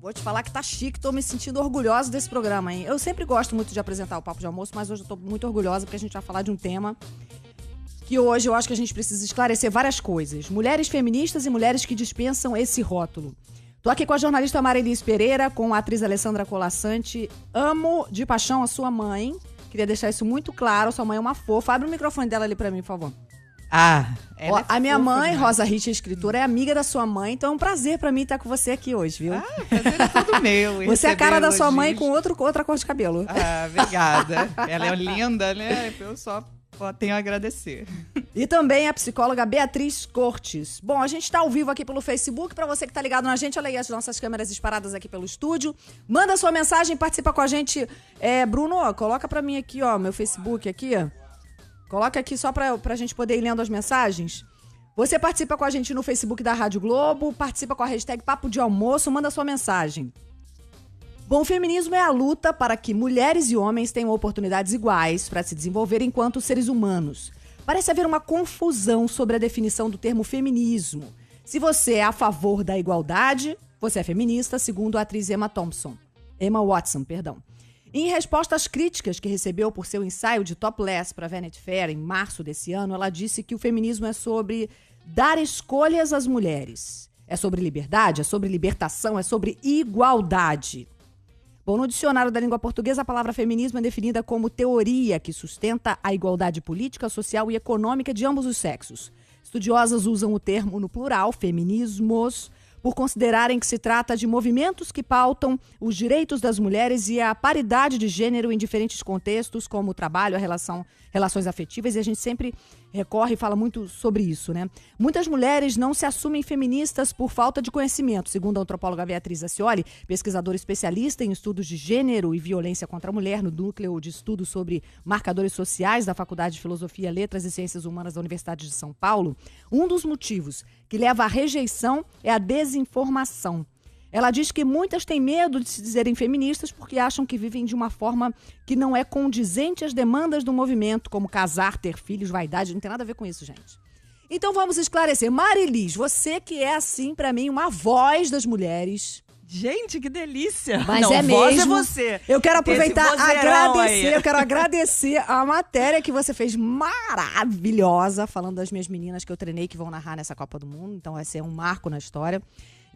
Vou te falar que tá chique, tô me sentindo orgulhosa desse programa, hein? Eu sempre gosto muito de apresentar o Papo de Almoço, mas hoje eu tô muito orgulhosa porque a gente vai falar de um tema que hoje eu acho que a gente precisa esclarecer várias coisas. Mulheres feministas e mulheres que dispensam esse rótulo. Tô aqui com a jornalista Marilis Pereira, com a atriz Alessandra Colasanti. Amo de paixão a sua mãe. Queria deixar isso muito claro, sua mãe é uma fofa. Abre o microfone dela ali pra mim, por favor. Ela a minha mãe, demais. Rosa Rich, escritora, é amiga da sua mãe, então é um prazer pra mim estar com você aqui hoje, viu? O prazer é todo meu. Você é a cara da receber sua mãe elogios. com outra cor de cabelo. Obrigada. Ela é linda, né? Eu só tenho a agradecer. E também a psicóloga Beatriz Cortes. Bom, a gente tá ao vivo aqui pelo Facebook. Pra você que tá ligado na gente, olha aí as nossas câmeras disparadas aqui pelo estúdio. Manda sua mensagem, participa com a gente. Bruno, coloca pra mim aqui, ó, meu Facebook aqui. Coloca aqui só pra gente poder ir lendo as mensagens. Você participa com a gente no Facebook da Rádio Globo, participa com a hashtag Papo de Almoço, manda sua mensagem. Bom, o feminismo é a luta para que mulheres e homens tenham oportunidades iguais para se desenvolver enquanto seres humanos. Parece haver uma confusão sobre a definição do termo feminismo. Se você é a favor da igualdade, você é feminista, segundo a atriz Emma Watson. Em resposta às críticas que recebeu por seu ensaio de topless para Vanity Fair em março desse ano, ela disse que o feminismo é sobre dar escolhas às mulheres. É sobre liberdade, é sobre libertação, é sobre igualdade. Bom, no dicionário da língua portuguesa, a palavra feminismo é definida como teoria que sustenta a igualdade política, social e econômica de ambos os sexos. Estudiosas usam o termo no plural, feminismos, por considerarem que se trata de movimentos que pautam os direitos das mulheres e a paridade de gênero em diferentes contextos, como o trabalho, relações afetivas, e a gente sempre recorre e fala muito sobre isso, né? Muitas mulheres não se assumem feministas por falta de conhecimento, segundo a antropóloga Beatriz Acioli, pesquisadora especialista em estudos de gênero e violência contra a mulher no Núcleo de Estudos sobre Marcadores Sociais da Faculdade de Filosofia, Letras e Ciências Humanas da Universidade de São Paulo. Um dos motivos que leva à rejeição é a desinformação. Ela diz que muitas têm medo de se dizerem feministas porque acham que vivem de uma forma que não é condizente às demandas do movimento, como casar, ter filhos, vaidade. Não tem nada a ver com isso, gente. Então vamos esclarecer. Marilis, você que é, assim, pra mim, uma voz das mulheres. Gente, que delícia. Mas não, é voz mesmo. É você. Eu quero aproveitar, agradecer. Eu quero agradecer a matéria que você fez maravilhosa, falando das minhas meninas que eu treinei que vão narrar nessa Copa do Mundo. Então vai ser um marco na história.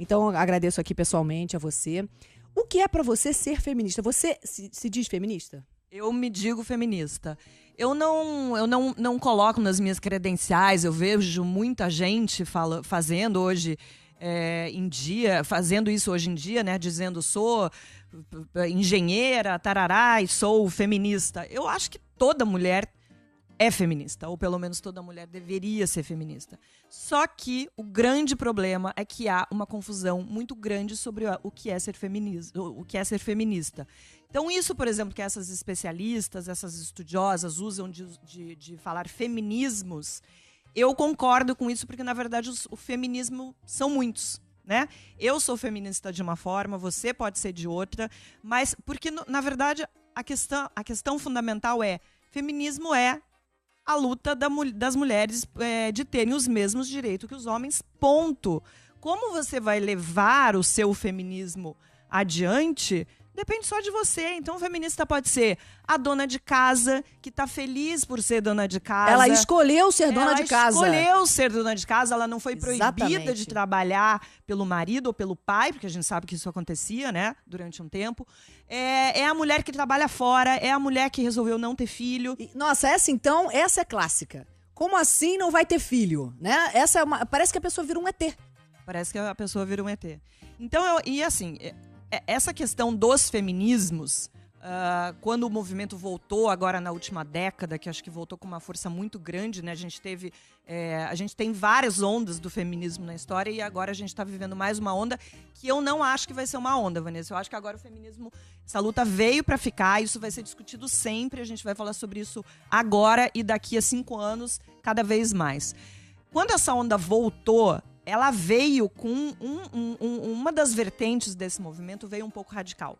Então, agradeço aqui pessoalmente a você. O que é pra você ser feminista? Você se diz feminista? Eu me digo feminista. Eu não coloco nas minhas credenciais, eu vejo muita gente fazendo hoje em dia, fazendo isso hoje em dia, né? Dizendo sou engenheira, tarará, e sou feminista. Eu acho que toda mulher é feminista, ou pelo menos toda mulher deveria ser feminista. Só que o grande problema é que há uma confusão muito grande sobre o que é ser feminista. Então isso, por exemplo, que essas especialistas, essas estudiosas usam de falar feminismos, eu concordo com isso porque, na verdade, o feminismo são muitos. Né? Eu sou feminista de uma forma, você pode ser de outra, mas porque, na verdade, a questão fundamental feminismo é a luta das mulheres de terem os mesmos direitos que os homens, ponto. Como você vai levar o seu feminismo adiante, depende só de você. Então, o feminista pode ser a dona de casa, que está feliz por ser dona de casa. Ela escolheu ser dona de casa. Ela escolheu ser dona de casa, ela não foi proibida Exatamente. de trabalhar pelo marido ou pelo pai, porque a gente sabe que isso acontecia, né, durante um tempo. É a mulher que trabalha fora, é a mulher que resolveu não ter filho. Nossa, essa é clássica. Como assim não vai ter filho? Né? Parece que a pessoa vira um ET. Parece que a pessoa vira um ET. Então, essa questão dos feminismos, quando o movimento voltou agora na última década, que acho que voltou com uma força muito grande, né? A gente tem várias ondas do feminismo na história e agora a gente está vivendo mais uma onda que eu não acho que vai ser uma onda, Vanessa. Eu acho que agora o feminismo, essa luta veio para ficar, isso vai ser discutido sempre, a gente vai falar sobre isso agora e daqui a 5 anos, cada vez mais. Quando essa onda voltou, ela veio com uma das vertentes desse movimento, veio um pouco radical.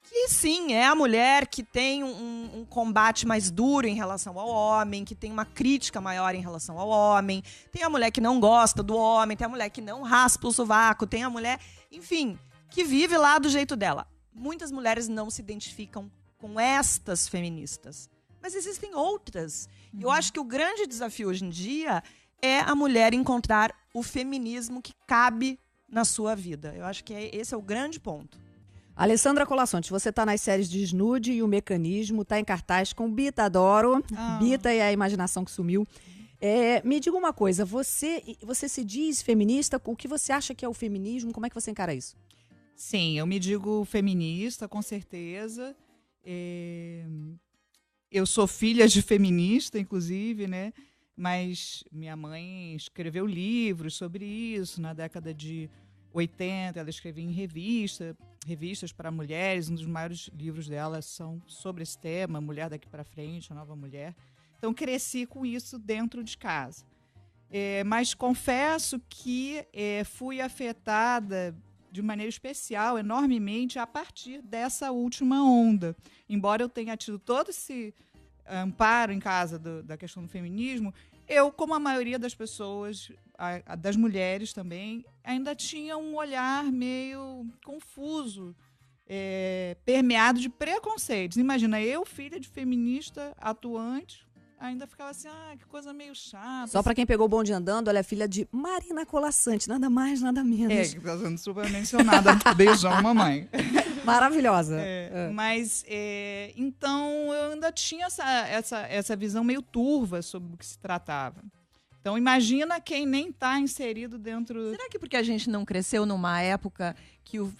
Que sim, é a mulher que tem um combate mais duro em relação ao homem, que tem uma crítica maior em relação ao homem, tem a mulher que não gosta do homem, tem a mulher que não raspa o sovaco, tem a mulher... Enfim, que vive lá do jeito dela. Muitas mulheres não se identificam com estas feministas, mas existem outras. Eu acho que o grande desafio hoje em dia é a mulher encontrar o feminismo que cabe na sua vida. Eu acho que esse é o grande ponto. Alessandra Colaçontes, você está nas séries de Snude e O Mecanismo, está em cartaz com Bita Adoro. Bita e a Imaginação que Sumiu. Me diga uma coisa, você se diz feminista? O que você acha que é o feminismo? Como é que você encara isso? Sim, eu me digo feminista, com certeza. Eu sou filha de feminista, inclusive, né? Mas minha mãe escreveu livros sobre isso na década de 80. Ela escrevia em revistas para mulheres. Um dos maiores livros dela são sobre esse tema, Mulher Daqui para Frente, a Nova Mulher. Então, cresci com isso dentro de casa. Mas confesso que fui afetada de maneira especial, enormemente, a partir dessa última onda. Embora eu tenha tido todo esse amparo em casa da questão do feminismo, eu, como a maioria das pessoas, das mulheres também, ainda tinha um olhar meio confuso, permeado de preconceitos. Imagina, eu, filha de feminista atuante, ainda ficava assim, que coisa meio chata. Só para quem pegou o bonde andando, ela é filha de Marina Colaçante, nada mais, nada menos. Que está sendo super mencionada. Beijão, mamãe. Maravilhosa. Mas, então, eu ainda tinha essa visão meio turva sobre o que se tratava. Então, imagina quem nem está inserido dentro... Será que porque a gente não cresceu numa época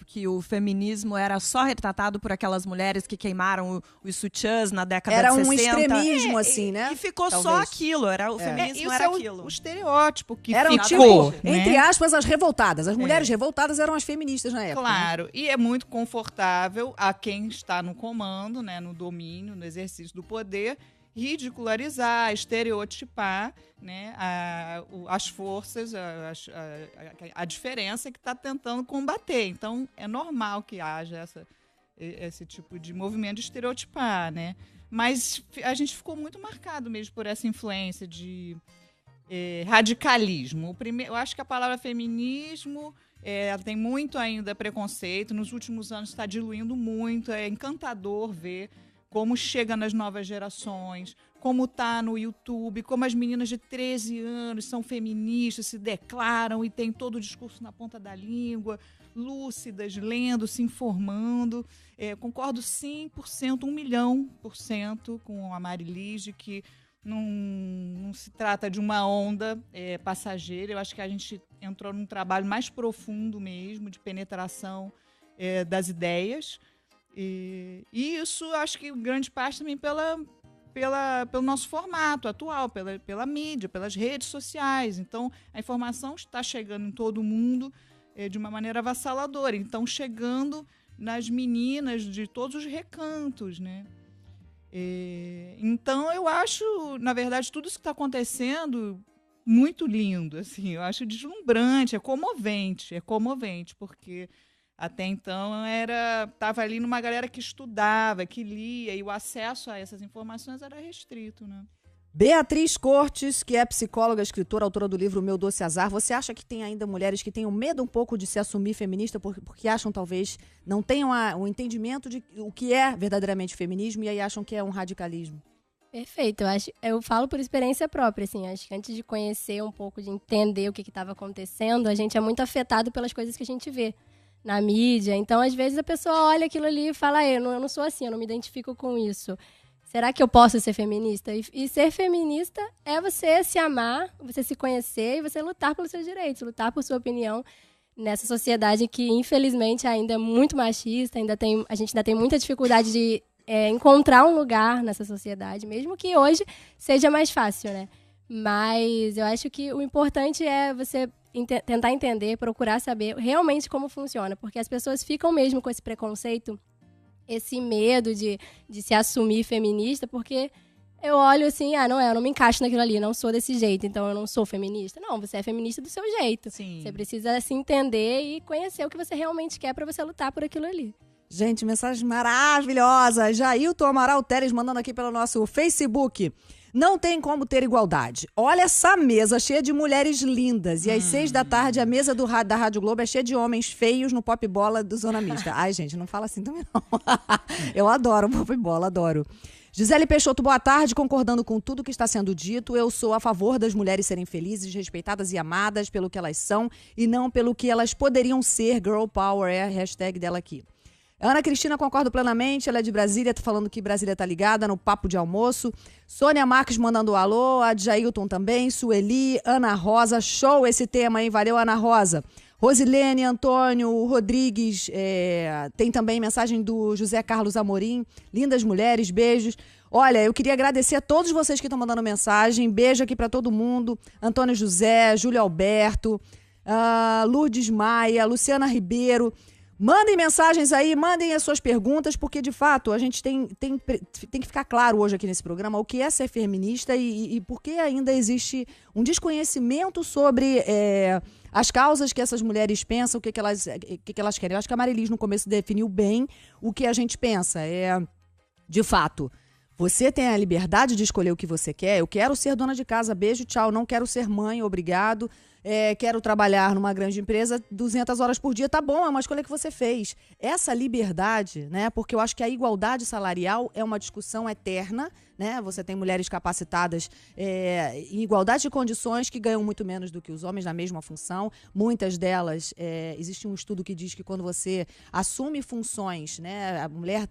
que o feminismo era só retratado por aquelas mulheres que queimaram os sutiãs na década de 60? Era um extremismo, assim, né? E ficou só aquilo. O feminismo era aquilo. O estereótipo que era ficou. Tipo, né? Entre aspas, as revoltadas. As mulheres revoltadas eram as feministas na época. Claro. Né? E é muito confortável a quem está no comando, né, no domínio, no exercício do poder, ridicularizar, estereotipar, né, as forças, a diferença que está tentando combater. Então, é normal que haja esse tipo de movimento de estereotipar, né? Mas a gente ficou muito marcado mesmo por essa influência de radicalismo. Eu acho que a palavra feminismo ela tem muito ainda preconceito. Nos últimos anos está diluindo muito. É encantador ver como chega nas novas gerações, como está no YouTube, como as meninas de 13 anos são feministas, se declaram e têm todo o discurso na ponta da língua, lúcidas, lendo, se informando. Concordo 100%, 1.000.000% com a Marilis de que não se trata de uma onda passageira. Eu acho que a gente entrou num trabalho mais profundo mesmo, de penetração das ideias. E isso, acho que grande parte também pelo nosso formato atual, pela mídia, pelas redes sociais. Então, a informação está chegando em todo mundo de uma maneira avassaladora. Então, chegando nas meninas de todos os recantos, né? Então, eu acho, na verdade, tudo isso que está acontecendo muito lindo. Assim, eu acho deslumbrante, é comovente, porque... Até então, estava ali numa galera que estudava, que lia, e o acesso a essas informações era restrito, né? Beatriz Cortes, que é psicóloga, escritora, autora do livro Meu Doce Azar, você acha que tem ainda mulheres que tenham medo um pouco de se assumir feminista porque acham, talvez, não tenham o entendimento de o que é verdadeiramente feminismo e aí acham que é um radicalismo? Perfeito, eu falo por experiência própria, assim, acho que antes de conhecer um pouco, de entender o que estava acontecendo, a gente é muito afetado pelas coisas que a gente vê na mídia. Então, às vezes, a pessoa olha aquilo ali e fala, eu não sou assim, eu não me identifico com isso. Será que eu posso ser feminista? E ser feminista é você se amar, você se conhecer e você lutar pelos seus direitos, lutar por sua opinião nessa sociedade que, infelizmente, ainda é muito machista, a gente ainda tem muita dificuldade de encontrar um lugar nessa sociedade, mesmo que hoje seja mais fácil, né? Mas eu acho que o importante é você tentar entender, procurar saber realmente como funciona, porque as pessoas ficam mesmo com esse preconceito, esse medo de se assumir feminista, porque eu olho assim, eu não me encaixo naquilo ali, não sou desse jeito, então eu não sou feminista. Não, você é feminista do seu jeito. Sim. Você precisa se entender e conhecer o que você realmente quer para você lutar por aquilo ali. Gente, mensagem maravilhosa. Jailton Amaral Teres mandando aqui pelo nosso Facebook. Não tem como ter igualdade. Olha essa mesa cheia de mulheres lindas. E às 6 da tarde, a mesa da Rádio Globo é cheia de homens feios no pop bola do Zona Mista. Ai, gente, não fala assim também não. Eu adoro pop bola, adoro. Gisele Peixoto, boa tarde. Concordando com tudo que está sendo dito, eu sou a favor das mulheres serem felizes, respeitadas e amadas pelo que elas são e não pelo que elas poderiam ser. Girl Power é a hashtag dela aqui. Ana Cristina, concordo plenamente, ela é de Brasília, tá falando que Brasília tá ligada no papo de almoço. Sônia Marques mandando alô, a Jailton também, Sueli, Ana Rosa, show esse tema, hein? Valeu, Ana Rosa. Rosilene, Antônio, Rodrigues, tem também mensagem do José Carlos Amorim, lindas mulheres, beijos. Olha, eu queria agradecer a todos vocês que estão mandando mensagem, beijo aqui para todo mundo, Antônio José, Júlio Alberto, Lourdes Maia, Luciana Ribeiro. Mandem mensagens aí, mandem as suas perguntas, porque, de fato, a gente tem que ficar claro hoje aqui nesse programa o que é ser feminista e por que ainda existe um desconhecimento sobre as causas que essas mulheres pensam, o que elas querem. Eu acho que a Marilis, no começo, definiu bem o que a gente pensa. De fato, você tem a liberdade de escolher o que você quer. Eu quero ser dona de casa, beijo, tchau. Não quero ser mãe, obrigado. Quero trabalhar numa grande empresa 200 horas por dia, tá bom, é uma escolha que você fez. Essa liberdade, né, porque eu acho que a igualdade salarial é uma discussão eterna, né, você tem mulheres capacitadas em igualdade de condições que ganham muito menos do que os homens na mesma função, muitas delas, existe um estudo que diz que quando você assume funções, né, a mulher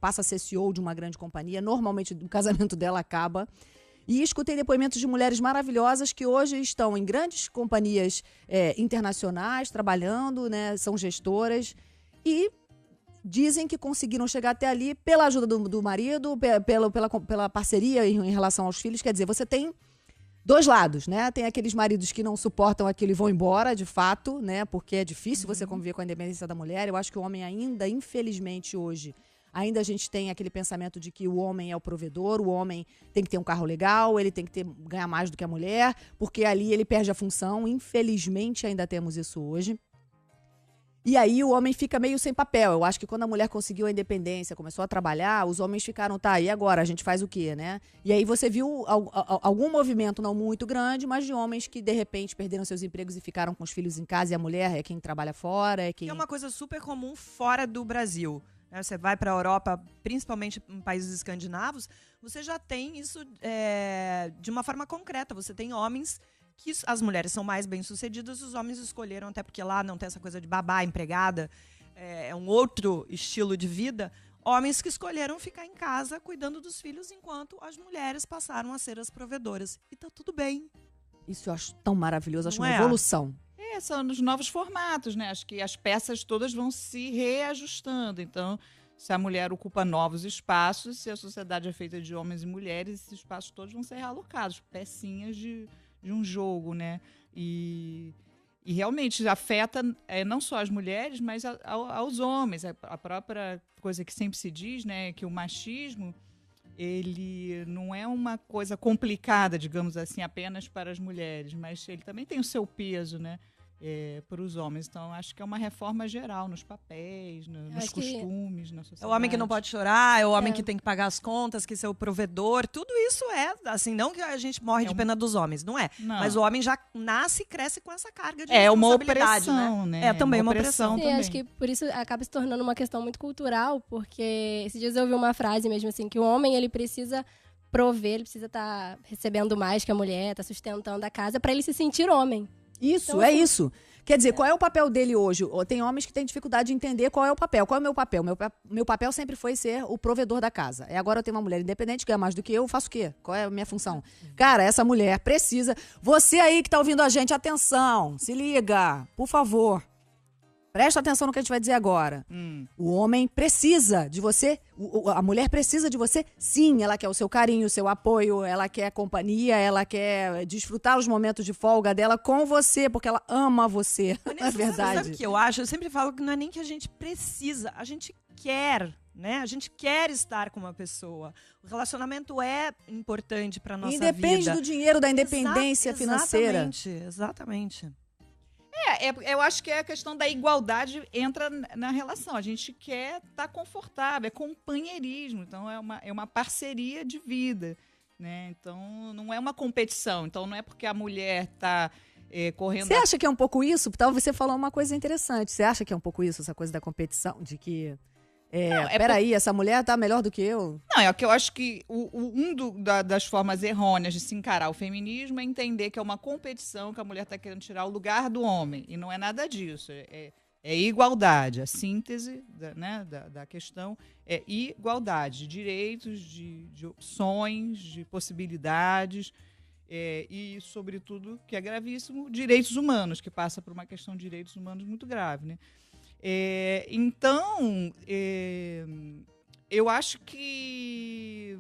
passa a ser CEO de uma grande companhia, normalmente o casamento dela acaba. E escutei depoimentos de mulheres maravilhosas que hoje estão em grandes companhias internacionais, trabalhando, né, são gestoras, e dizem que conseguiram chegar até ali pela ajuda do marido, pela parceria em relação aos filhos. Quer dizer, você tem dois lados, né? Tem aqueles maridos que não suportam aquilo e vão embora, de fato, né? Porque é difícil você conviver com a independência da mulher. Eu acho que o homem ainda, infelizmente, hoje... Ainda a gente tem aquele pensamento de que o homem é o provedor, o homem tem que ter um carro legal, ele tem que ganhar mais do que a mulher, porque ali ele perde a função. Infelizmente, ainda temos isso hoje. E aí o homem fica meio sem papel. Eu acho que quando a mulher conseguiu a independência, começou a trabalhar, os homens ficaram, tá, e agora? A gente faz o quê, né? E aí você viu algum movimento, não muito grande, mas de homens que, de repente, perderam seus empregos e ficaram com os filhos em casa, e a mulher é quem trabalha fora, é quem... É uma coisa super comum fora do Brasil. Você vai para a Europa, principalmente em países escandinavos, você já tem isso de uma forma concreta. Você tem homens que as mulheres são mais bem-sucedidas, os homens escolheram, até porque lá não tem essa coisa de babá, empregada, é um outro estilo de vida. Homens que escolheram ficar em casa cuidando dos filhos enquanto as mulheres passaram a ser as provedoras. E tá tudo bem. Isso eu acho tão maravilhoso, acho Não uma evolução. São nos novos formatos, né? Acho que as peças todas vão se reajustando. Então, se a mulher ocupa novos espaços, se a sociedade é feita de homens e mulheres, esses espaços todos vão ser realocados, pecinhas de um jogo, né? E realmente afeta não só as mulheres, mas aos homens. A própria coisa que sempre se diz, né? Que o machismo, ele não é uma coisa complicada, digamos assim, apenas para as mulheres, mas ele também tem o seu peso, né? Para os homens. Então, acho que é uma reforma geral nos papéis, nos costumes, na sociedade. É o homem que não pode chorar, é o homem que tem que pagar as contas, que ser o provedor. Tudo isso assim, não que a gente morre de pena dos homens, não é. Não. Mas o homem já nasce e cresce com essa carga de responsabilidade, uma opressão, né? É também uma opressão. Sim, acho que por isso acaba se tornando uma questão muito cultural, porque esses dias eu ouvi uma frase mesmo assim, que o homem, ele precisa prover, ele precisa estar recebendo mais que a mulher, estar sustentando a casa, para ele se sentir homem. Isso, então, isso. Quer dizer, qual é o papel dele hoje? Tem homens que têm dificuldade de entender qual é o papel. Qual é o meu papel? Meu papel sempre foi ser o provedor da casa. Agora eu tenho uma mulher independente, ganha mais do que eu faço o quê? Qual é a minha função? Cara, essa mulher precisa... Você aí que tá ouvindo a gente, atenção, se liga, por favor. Presta atenção no que a gente vai dizer agora. O homem precisa de você, a mulher precisa de você, sim. Ela quer o seu carinho, o seu apoio, ela quer companhia, ela quer desfrutar os momentos de folga dela com você, porque ela ama você, na verdade. Sabe o que eu acho? Eu sempre falo que não é nem que a gente precisa, a gente quer, né? A gente quer estar com uma pessoa. O relacionamento é importante para nossa vida. Independe do dinheiro, da independência financeira. Exatamente. Eu acho que a questão da igualdade entra na relação. A gente quer estar confortável, é companheirismo. Então, é uma parceria de vida. né? Então, não é uma competição. Então, não é porque a mulher está correndo... Você acha que é um pouco isso? Talvez você falou uma coisa interessante. Você acha que é um pouco isso, essa coisa da competição? De que, peraí, essa mulher tá melhor do que eu? Não, é que eu acho que das formas errôneas de se encarar o feminismo é entender que é uma competição, que a mulher está querendo tirar o lugar do homem. E não é nada disso. É igualdade. A síntese da questão é igualdade de direitos, de opções, de possibilidades. E, sobretudo, que é gravíssimo, direitos humanos, que passa por uma questão de direitos humanos muito grave, né? Então, eu acho que...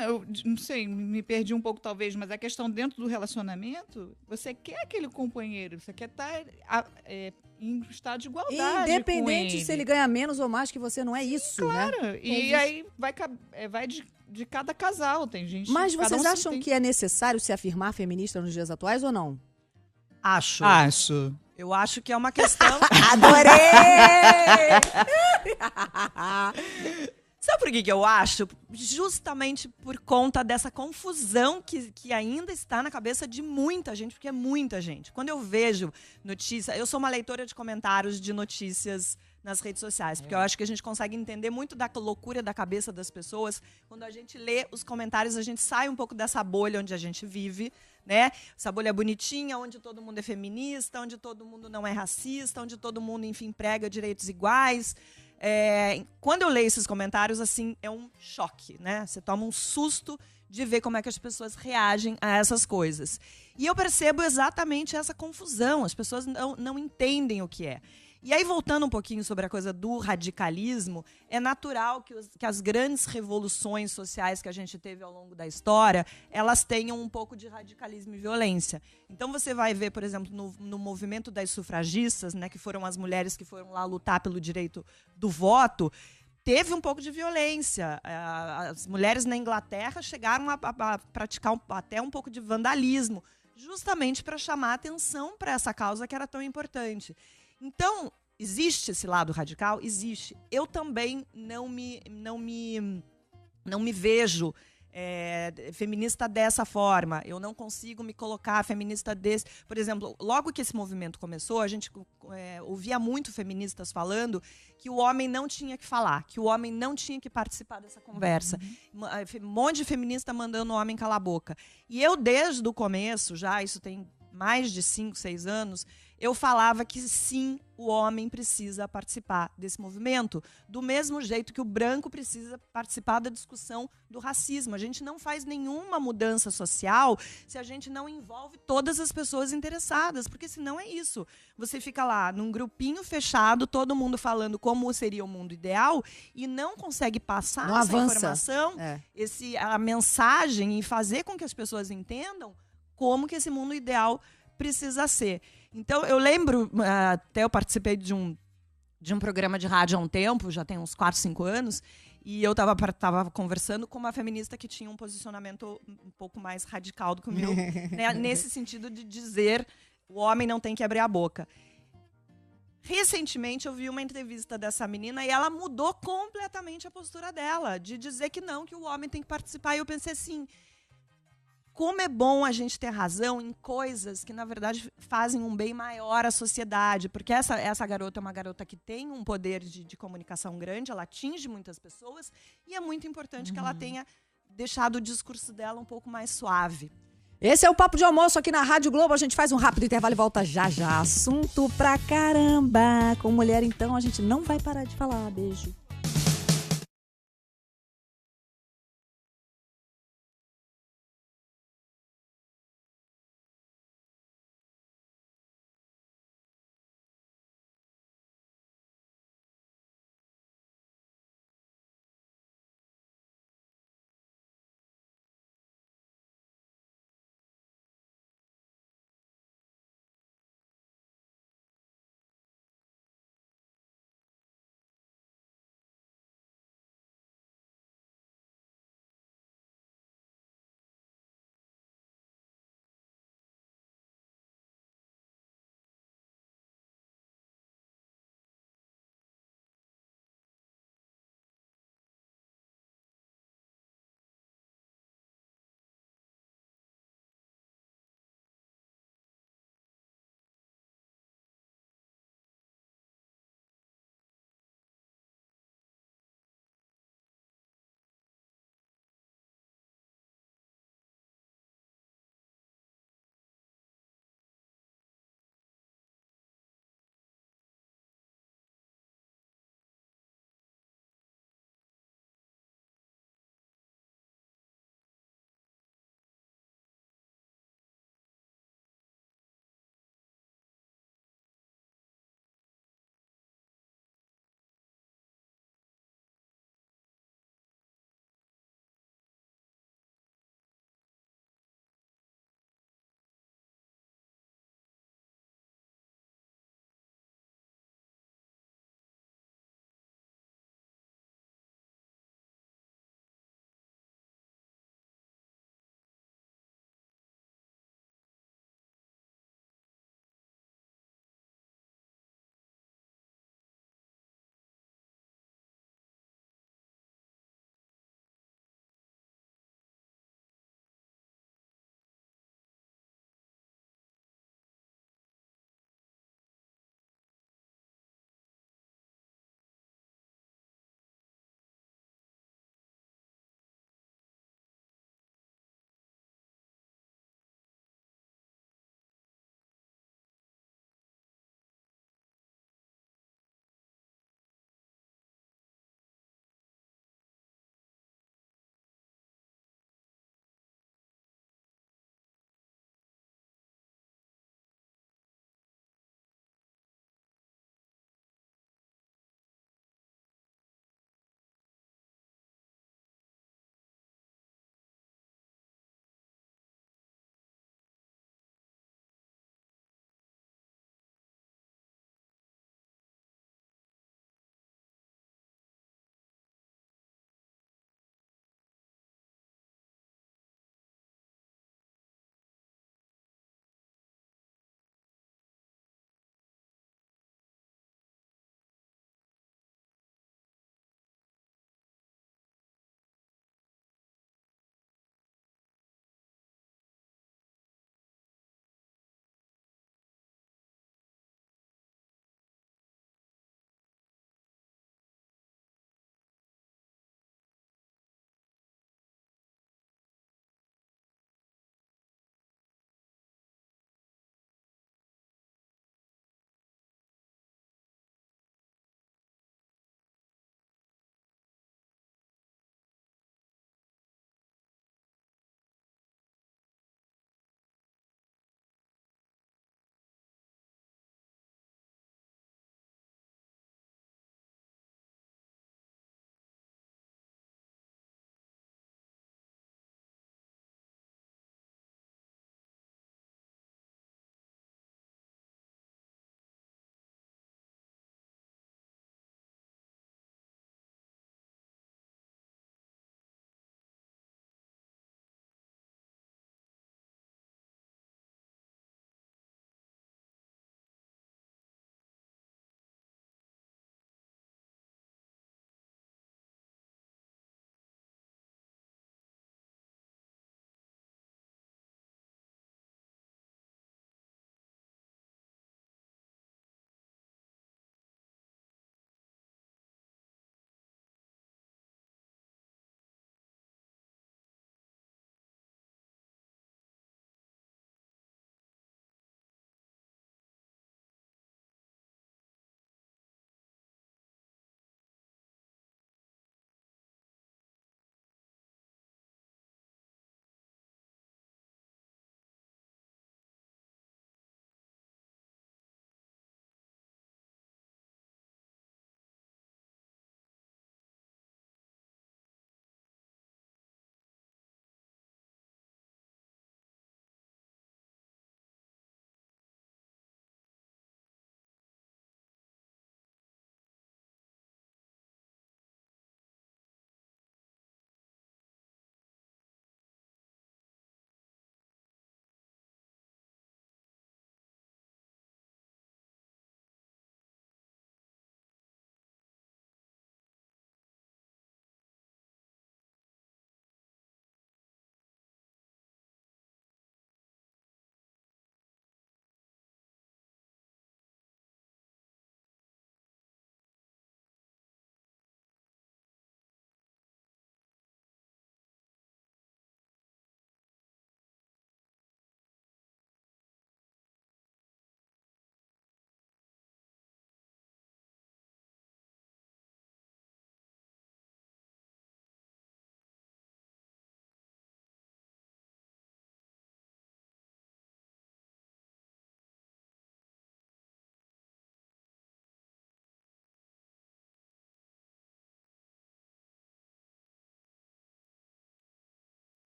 eu não sei, me perdi um pouco talvez, mas a questão dentro do relacionamento, você quer aquele companheiro, você quer estar em estado de igualdade Independente com ele. se ele ganha menos ou mais que você, não é isso, né? Claro, e aí vai de cada casal, tem gente... Mas cada vocês um acham que é necessário se afirmar feminista nos dias atuais ou não? Acho. Acho. Eu acho que é uma questão... Adorei! Sabe por que eu acho? Justamente por conta dessa confusão que ainda está na cabeça de muita gente, porque é muita gente. Quando eu vejo notícia, eu sou uma leitora de comentários de notícias nas redes sociais, porque eu acho que a gente consegue entender muito da loucura da cabeça das pessoas. Quando a gente lê os comentários, a gente sai um pouco dessa bolha onde a gente vive, né? Essa bolha bonitinha, onde todo mundo é feminista, onde todo mundo não é racista, onde todo mundo, enfim, prega direitos iguais. Quando eu leio esses comentários, assim, é um choque, né? Você toma um susto de ver como é que as pessoas reagem a essas coisas. E eu percebo exatamente essa confusão. As pessoas não entendem o que é. E aí, voltando um pouquinho sobre a coisa do radicalismo, é natural que as grandes revoluções sociais que a gente teve ao longo da história, elas tenham um pouco de radicalismo e violência. Então, você vai ver, por exemplo, no movimento das sufragistas, né, que foram as mulheres que foram lá lutar pelo direito do voto, teve um pouco de violência. As mulheres na Inglaterra chegaram a praticar até um pouco de vandalismo, justamente para chamar atenção para essa causa que era tão importante. Então, existe esse lado radical? Existe. Eu também não me vejo feminista dessa forma. Eu não consigo me colocar feminista desse... Por exemplo, logo que esse movimento começou, a gente ouvia muito feministas falando que o homem não tinha que falar, que o homem não tinha que participar dessa conversa. Um monte de feminista mandando o homem calar a boca. E eu, desde o começo, já, isso tem mais de 5, 6 anos, eu falava que sim, o homem precisa participar desse movimento, do mesmo jeito que o branco precisa participar da discussão do racismo. A gente não faz nenhuma mudança social se a gente não envolve todas as pessoas interessadas, porque senão é isso. Você fica lá num grupinho fechado, todo mundo falando como seria o mundo ideal e não consegue passar essa informação, a mensagem e fazer com que as pessoas entendam como que esse mundo ideal precisa ser. Então, eu lembro, até eu participei de um programa de rádio há um tempo, já tem uns 4, 5 anos, e eu estava conversando com uma feminista que tinha um posicionamento um pouco mais radical do que o meu, né, nesse sentido de dizer o homem não tem que abrir a boca. Recentemente, eu vi uma entrevista dessa menina e ela mudou completamente a postura dela, de dizer que não, que o homem tem que participar. E eu pensei assim... Como é bom a gente ter razão em coisas que, na verdade, fazem um bem maior à sociedade. Porque essa garota é uma garota que tem um poder de comunicação grande, ela atinge muitas pessoas, e é muito importante que ela tenha deixado o discurso dela um pouco mais suave. Esse é o Papo de Almoço aqui na Rádio Globo. A gente faz um rápido intervalo e volta já já. Assunto pra caramba. Com mulher, então, a gente não vai parar de falar. Beijo.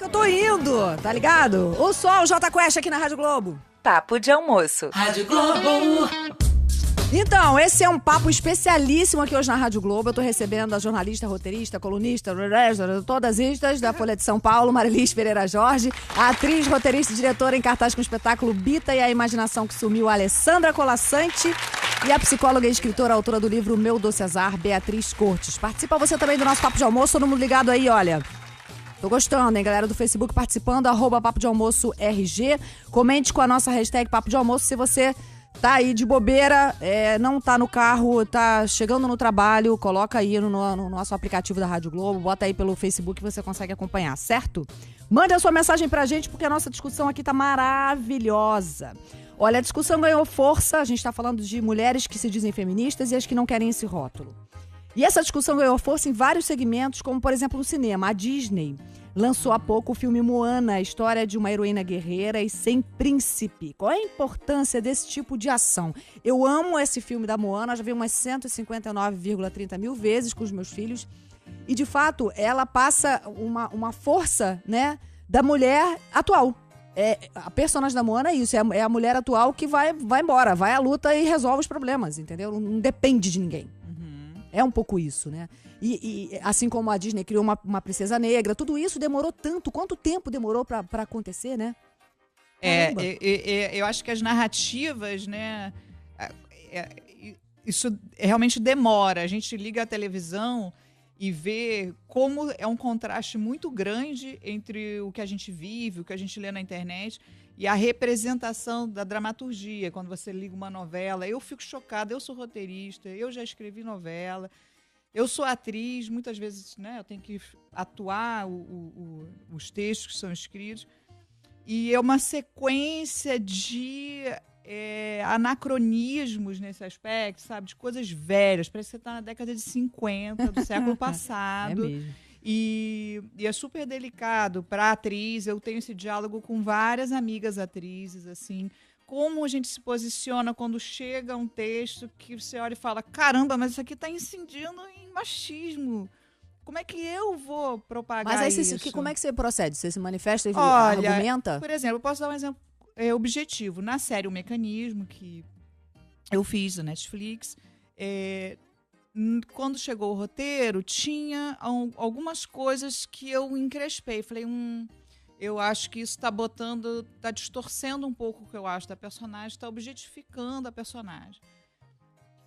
que eu tô indo, tá ligado? O Sol, Jota Quest aqui na Rádio Globo. Papo de almoço. Rádio Globo. Então, esse é um papo especialíssimo aqui hoje na Rádio Globo. Eu tô recebendo a jornalista, roteirista, colunista, todas estas da Folha de São Paulo, Marilis Pereira Jorge, a atriz, roteirista e diretora em cartaz com o espetáculo Bita e a Imaginação que Sumiu, Alessandra Colassante, e a psicóloga e escritora, autora do livro Meu Doce Azar, Beatriz Cortes. Participa você também do nosso Papo de Almoço, todo mundo ligado aí, olha. Tô gostando, hein, galera do Facebook participando, @Papo de Almoço RG. Comente com a nossa hashtag Papo de Almoço se você tá aí de bobeira, não tá no carro, tá chegando no trabalho, coloca aí no nosso aplicativo da Rádio Globo, bota aí pelo Facebook que você consegue acompanhar, certo? Mande a sua mensagem pra gente, porque a nossa discussão aqui tá maravilhosa. Olha, a discussão ganhou força, a gente tá falando de mulheres que se dizem feministas e as que não querem esse rótulo. E essa discussão ganhou força em vários segmentos, como por exemplo no cinema. A Disney lançou há pouco o filme Moana, a história de uma heroína guerreira e sem príncipe. Qual é a importância desse tipo de ação? Eu amo esse filme da Moana, já vi umas 159,30 mil vezes com os meus filhos. E, de fato, ela passa uma força, né, da mulher atual. A personagem da Moana é isso, é a mulher atual que vai embora, vai à luta e resolve os problemas, entendeu? Não depende de ninguém. É um pouco isso, né? E assim como a Disney criou uma princesa negra, tudo isso demorou tanto. Quanto tempo demorou pra acontecer, né? Eu acho que as narrativas, né? Isso realmente demora. A gente liga a televisão e vê como é um contraste muito grande entre o que a gente vive, o que a gente lê na internet e a representação da dramaturgia. Quando você liga uma novela, eu fico chocada, eu sou roteirista, eu já escrevi novela, eu sou atriz, muitas vezes, né, eu tenho que atuar os textos que são escritos, e é uma sequência de anacronismos nesse aspecto, sabe, de coisas velhas, parece que você está na década de 50 do século passado. É mesmo. E é super delicado para a atriz. Eu tenho esse diálogo com várias amigas atrizes, assim, como a gente se posiciona quando chega um texto que você olha e fala, caramba, mas isso aqui está incidindo em machismo. Como é que eu vou propagar Mas aí isso? como é que você procede? Você se manifesta e Olha, argumenta? por exemplo, eu posso dar um exemplo objetivo. Na série O Mecanismo, que eu fiz da Netflix, quando chegou o roteiro, tinha algumas coisas que eu encrespei. Falei, eu acho que isso tá distorcendo um pouco o que eu acho da personagem, está objetificando a personagem.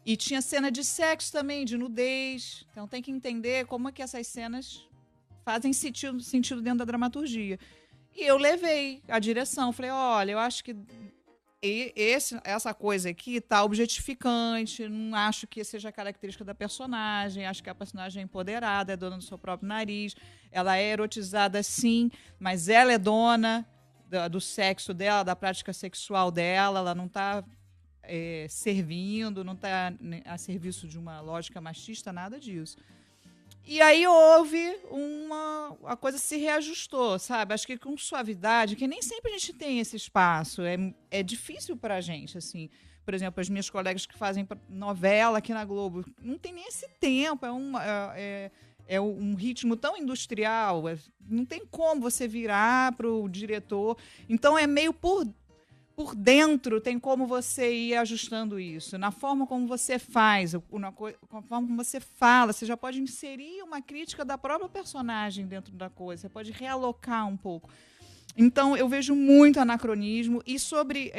E tinha cena de sexo também, de nudez. Então tem que entender como é que essas cenas fazem sentido dentro da dramaturgia. E eu levei a direção. Falei, olha, eu acho que essa coisa aqui tá objetificante, não acho que seja característica da personagem, acho que a personagem é empoderada, é dona do seu próprio nariz, ela é erotizada sim, mas ela é dona do sexo dela, da prática sexual dela, ela não tá servindo, não tá a serviço de uma lógica machista, nada disso. E aí houve a coisa se reajustou, sabe? Acho que com suavidade, que nem sempre a gente tem esse espaço. É difícil pra gente, assim. Por exemplo, as minhas colegas que fazem novela aqui na Globo, não tem nem esse tempo. É um ritmo tão industrial. Não tem como você virar pro diretor. Então é meio por dentro, tem como você ir ajustando isso. Na forma como você faz, na forma como você fala, você já pode inserir uma crítica da própria personagem dentro da coisa, você pode realocar um pouco. Então, eu vejo muito anacronismo. E sobre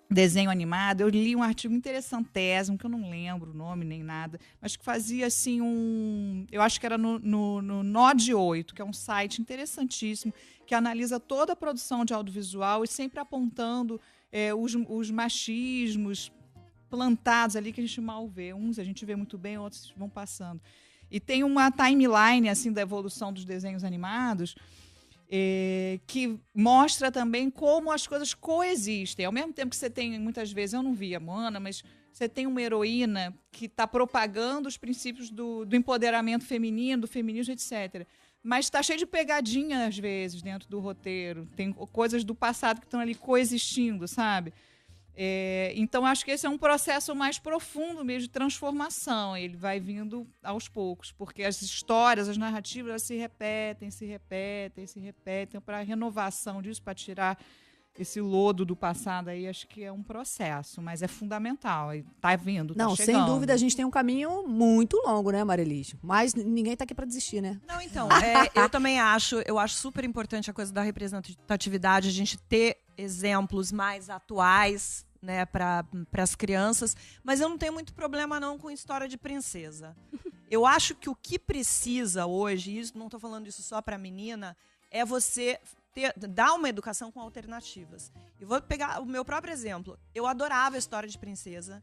desenho animado, eu li um artigo interessantésimo, que eu não lembro o nome nem nada, mas que fazia assim eu acho que era no Nod 8, que é um site interessantíssimo, que analisa toda a produção de audiovisual e sempre apontando os machismos plantados ali que a gente mal vê. Uns a gente vê muito bem, outros vão passando. E tem uma timeline assim, da evolução dos desenhos animados que mostra também como as coisas coexistem. Ao mesmo tempo que você tem, muitas vezes, eu não vi a Moana, mas você tem uma heroína que está propagando os princípios do empoderamento feminino, do feminismo, etc. Mas está cheio de pegadinha, às vezes, dentro do roteiro. Tem coisas do passado que estão ali coexistindo, sabe? Então, acho que esse é um processo mais profundo mesmo de transformação. Ele vai vindo aos poucos, porque as histórias, as narrativas, elas se repetem para a renovação disso, para tirar esse lodo do passado aí, acho que é um processo, mas é fundamental. Tá vindo, tá Não, chegando. sem dúvida, a gente tem um caminho muito longo, né, Marilis? Mas ninguém tá aqui para desistir, né? Não, então, eu também acho super importante a coisa da representatividade, a gente ter exemplos mais atuais, né, para as crianças, mas eu não tenho muito problema não com história de princesa. Eu acho que o que precisa hoje, e não estou falando isso só para menina, é você dar uma educação com alternativas. E vou pegar o meu próprio exemplo. Eu adorava a história de princesa,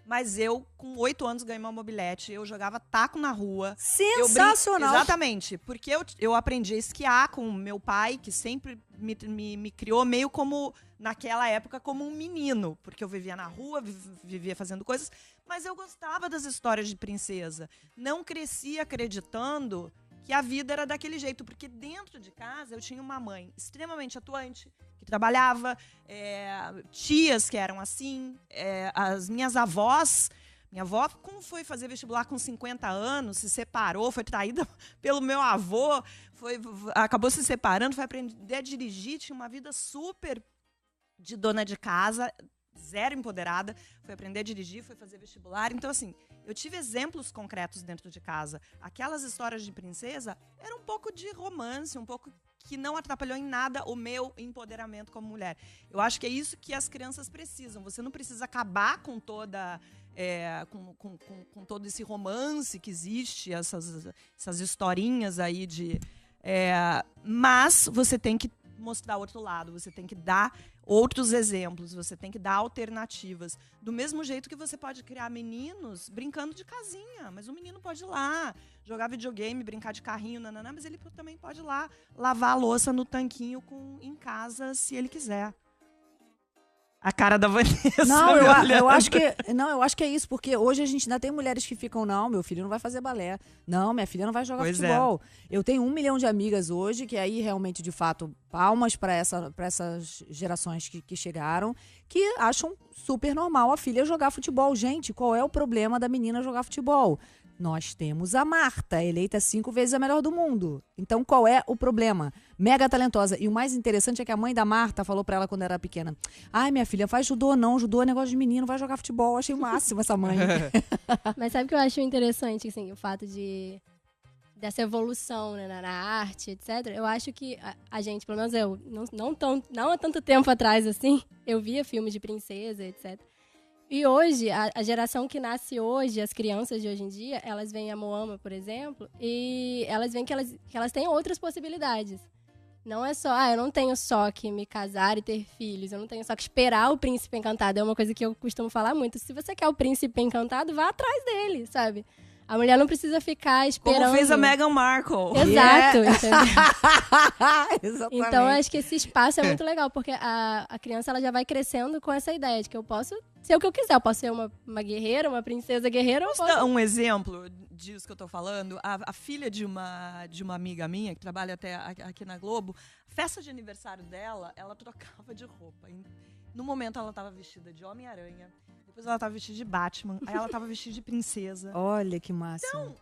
mas eu, com 8 anos, ganhei uma mobilete. Eu jogava taco na rua. Sensacional! Exatamente. Porque eu aprendi a esquiar com o meu pai, que sempre me criou meio como, naquela época, como um menino. Porque eu vivia na rua, vivia fazendo coisas. Mas eu gostava das histórias de princesa. Não cresci acreditando que a vida era daquele jeito, porque dentro de casa eu tinha uma mãe extremamente atuante, que trabalhava, tias que eram assim, as minhas avós. Minha avó, como foi fazer vestibular com 50 anos, se separou, foi traída pelo meu avô, acabou se separando, foi aprender a dirigir, tinha uma vida super de dona de casa, zero empoderada, foi aprender a dirigir, foi fazer vestibular. Então, assim, eu tive exemplos concretos dentro de casa. Aquelas histórias de princesa eram um pouco de romance, um pouco que não atrapalhou em nada o meu empoderamento como mulher. Eu acho que é isso que as crianças precisam. Você não precisa acabar com toda... com todo esse romance que existe, essas historinhas aí de... mas você tem que mostrar outro lado, você tem que dar outros exemplos, você tem que dar alternativas. Do mesmo jeito que você pode criar meninos brincando de casinha, mas o menino pode ir lá jogar videogame, brincar de carrinho, nananã, mas ele também pode ir lá lavar a louça no tanquinho em casa, se ele quiser. A cara da Vanessa. Não, eu acho que é isso, porque hoje a gente ainda tem mulheres que ficam, não, meu filho não vai fazer balé, não, minha filha não vai jogar futebol. Eu tenho 1 milhão de amigas hoje, que aí realmente, de fato, palmas para essas gerações que chegaram, que acham super normal a filha jogar futebol. Gente, qual é o problema da menina jogar futebol? Nós temos a Marta, eleita 5 vezes a melhor do mundo. Então, qual é o problema? Mega talentosa. E o mais interessante é que a mãe da Marta falou pra ela quando era pequena: ai, minha filha, faz judô não, judô é negócio de menino, vai jogar futebol. Achei o máximo essa mãe. Mas sabe o que eu acho interessante, assim, o fato dessa evolução, né, na arte, etc. Eu acho que a gente, pelo menos eu, não há tanto tempo atrás, assim, eu via filmes de princesa, etc. E hoje, a geração que nasce hoje, as crianças de hoje em dia, elas veem a Moana, por exemplo, e elas veem que elas têm outras possibilidades. Não é só, eu não tenho só que me casar e ter filhos, eu não tenho só que esperar o príncipe encantado. É uma coisa que eu costumo falar muito. Se você quer o príncipe encantado, vá atrás dele, sabe? A mulher não precisa ficar esperando. Como fez a Meghan Markle. Exato, entendeu? Exatamente. Então, eu acho que esse espaço é muito legal, porque a criança ela já vai crescendo com essa ideia de que eu posso ser o que eu quiser. Eu posso ser uma guerreira, uma princesa guerreira. Posso dar um exemplo disso que eu tô falando? A filha de uma amiga minha, que trabalha até aqui na Globo, festa de aniversário dela, ela trocava de roupa. No momento, ela estava vestida de Homem-Aranha. Depois ela estava vestida de Batman. Aí ela estava vestida de princesa. Olha que massa. Então,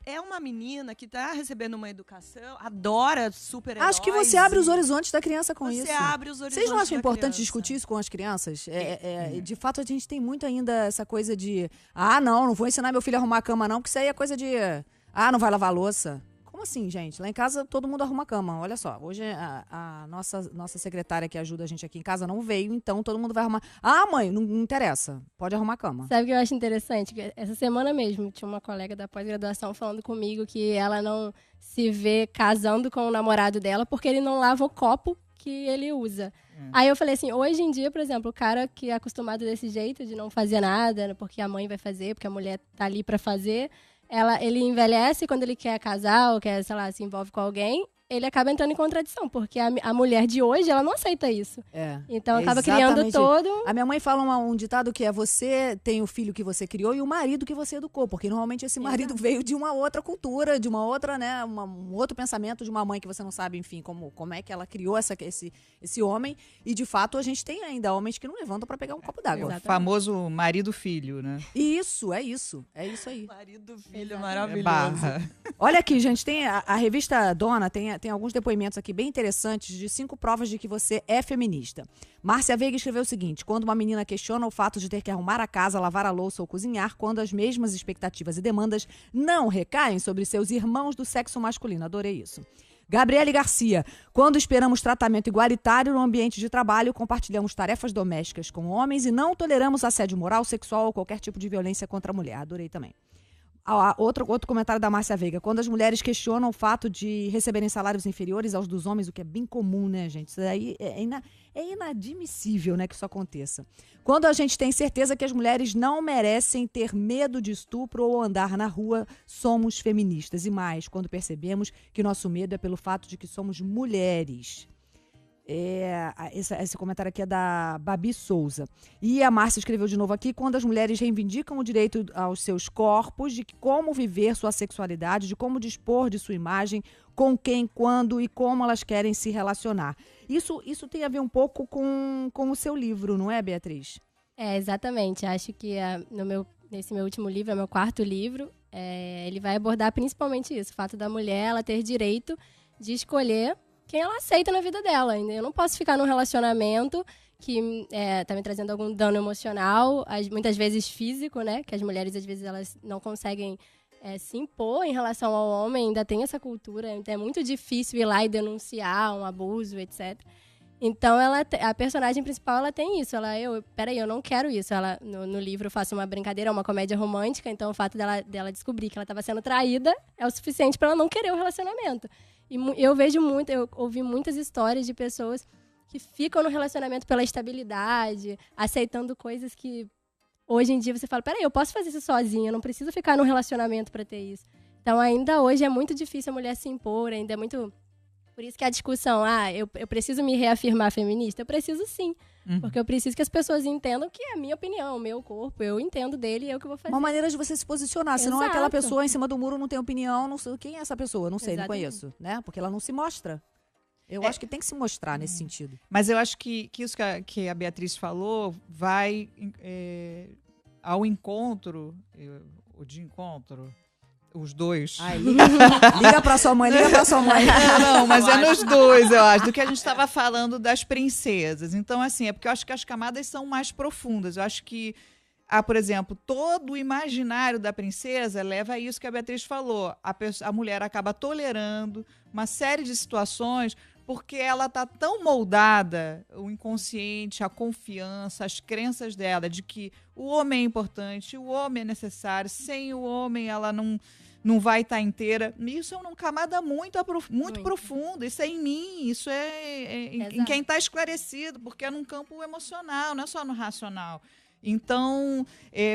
é uma menina que está recebendo uma educação, adora super-heróis. Acho que você abre os horizontes da criança com isso. Você abre os horizontes. Vocês não acham importante criança? discutir isso com as crianças? De fato, a gente tem muito ainda essa coisa de não vou ensinar meu filho a arrumar a cama não, porque isso aí é coisa de não vai lavar a louça. Como assim, gente? Lá em casa todo mundo arruma a cama. Olha só, hoje a nossa secretária que ajuda a gente aqui em casa não veio, então todo mundo vai arrumar. Mãe, não interessa. Pode arrumar a cama. Sabe o que eu acho interessante? Que essa semana mesmo tinha uma colega da pós-graduação falando comigo que ela não se vê casando com o namorado dela porque ele não lava o copo que ele usa. Aí eu falei assim, hoje em dia, por exemplo, o cara que é acostumado desse jeito de não fazer nada, porque a mãe vai fazer, porque a mulher tá ali pra fazer... ele envelhece quando ele quer casar ou quer, sei lá, se envolve com alguém. ele acaba entrando em contradição, porque a mulher de hoje, ela não aceita isso. Então acaba criando exatamente. todo... A minha mãe fala um ditado que é: você tem o filho que você criou e o marido que você educou, porque normalmente esse marido veio de uma outra cultura, de uma outra, né, um outro pensamento de uma mãe que você não sabe, enfim, como é que ela criou esse homem, e de fato a gente tem ainda homens que não levantam para pegar um copo d'água. O famoso marido-filho, né? Isso aí. Marido, filho, Exatamente. maravilhoso. Barra. Olha aqui, gente, tem a revista Dona, tem alguns depoimentos aqui bem interessantes de 5 provas de que você é feminista. Márcia Veiga escreveu o seguinte: quando uma menina questiona o fato de ter que arrumar a casa, lavar a louça ou cozinhar, quando as mesmas expectativas e demandas não recaem sobre seus irmãos do sexo masculino. Adorei isso. Gabriele Garcia: quando esperamos tratamento igualitário no ambiente de trabalho, compartilhamos tarefas domésticas com homens e não toleramos assédio moral, sexual ou qualquer tipo de violência contra a mulher. Adorei também. Outro comentário da Márcia Veiga: quando as mulheres questionam o fato de receberem salários inferiores aos dos homens, o que é bem comum, né, gente? Isso daí é inadmissível, né, que isso aconteça. Quando a gente tem certeza que as mulheres não merecem ter medo de estupro ou andar na rua, somos feministas. E mais, quando percebemos que nosso medo é pelo fato de que somos mulheres. Esse comentário aqui é da Babi Souza. E a Márcia escreveu de novo aqui: quando as mulheres reivindicam o direito aos seus corpos, de como viver sua sexualidade, de como dispor de sua imagem, com quem, quando e como elas querem se relacionar. Isso tem a ver um pouco com o seu livro, não é, Beatriz? Exatamente. Acho que nesse meu último livro, é meu 4º livro, ele vai abordar principalmente isso, o fato da mulher ela ter direito de escolher quem ela aceita na vida dela. Eu não posso ficar num relacionamento que tá me trazendo algum dano emocional, muitas vezes físico, né? Que as mulheres, às vezes, elas não conseguem se impor em relação ao homem, ainda tem essa cultura, então é muito difícil ir lá e denunciar um abuso, etc. Então, a personagem principal, ela tem isso. Peraí, eu não quero isso. Ela, no livro, eu faço uma brincadeira, uma comédia romântica, então o fato dela descobrir que ela estava sendo traída é o suficiente para ela não querer o relacionamento. E eu ouvi muitas histórias de pessoas que ficam no relacionamento pela estabilidade, aceitando coisas que hoje em dia você fala: peraí, eu posso fazer isso sozinha, eu não preciso ficar num relacionamento para ter isso. Então, ainda hoje é muito difícil a mulher se impor, ainda é muito... Por isso que a discussão, eu preciso me reafirmar feminista? Eu preciso sim. Porque eu preciso que as pessoas entendam que é a minha opinião, o meu corpo, eu entendo dele e é o que eu vou fazer. Uma maneira de você se posicionar, senão Exato. aquela pessoa em cima do muro não tem opinião, não sei quem é essa pessoa, não sei, Exatamente. não conheço, né? Porque ela não se mostra. Eu acho que tem que se mostrar nesse sentido. Mas eu acho que isso que a Beatriz falou vai ao encontro, ou de encontro, os dois. Ai, liga pra sua mãe, liga pra sua mãe. Não, mas é nos dois, eu acho, do que a gente estava falando das princesas. Então, assim, é porque eu acho que as camadas são mais profundas. Eu acho que, por exemplo, todo o imaginário da princesa leva a isso que a Beatriz falou. A mulher acaba tolerando uma série de situações porque ela está tão moldada, o inconsciente, a confiança, as crenças dela de que o homem é importante, o homem é necessário, sem o homem ela não vai estar inteira. Isso é uma camada muito profunda. Isso é em mim, isso em quem está esclarecido, porque é num campo emocional, não é só no racional. Então,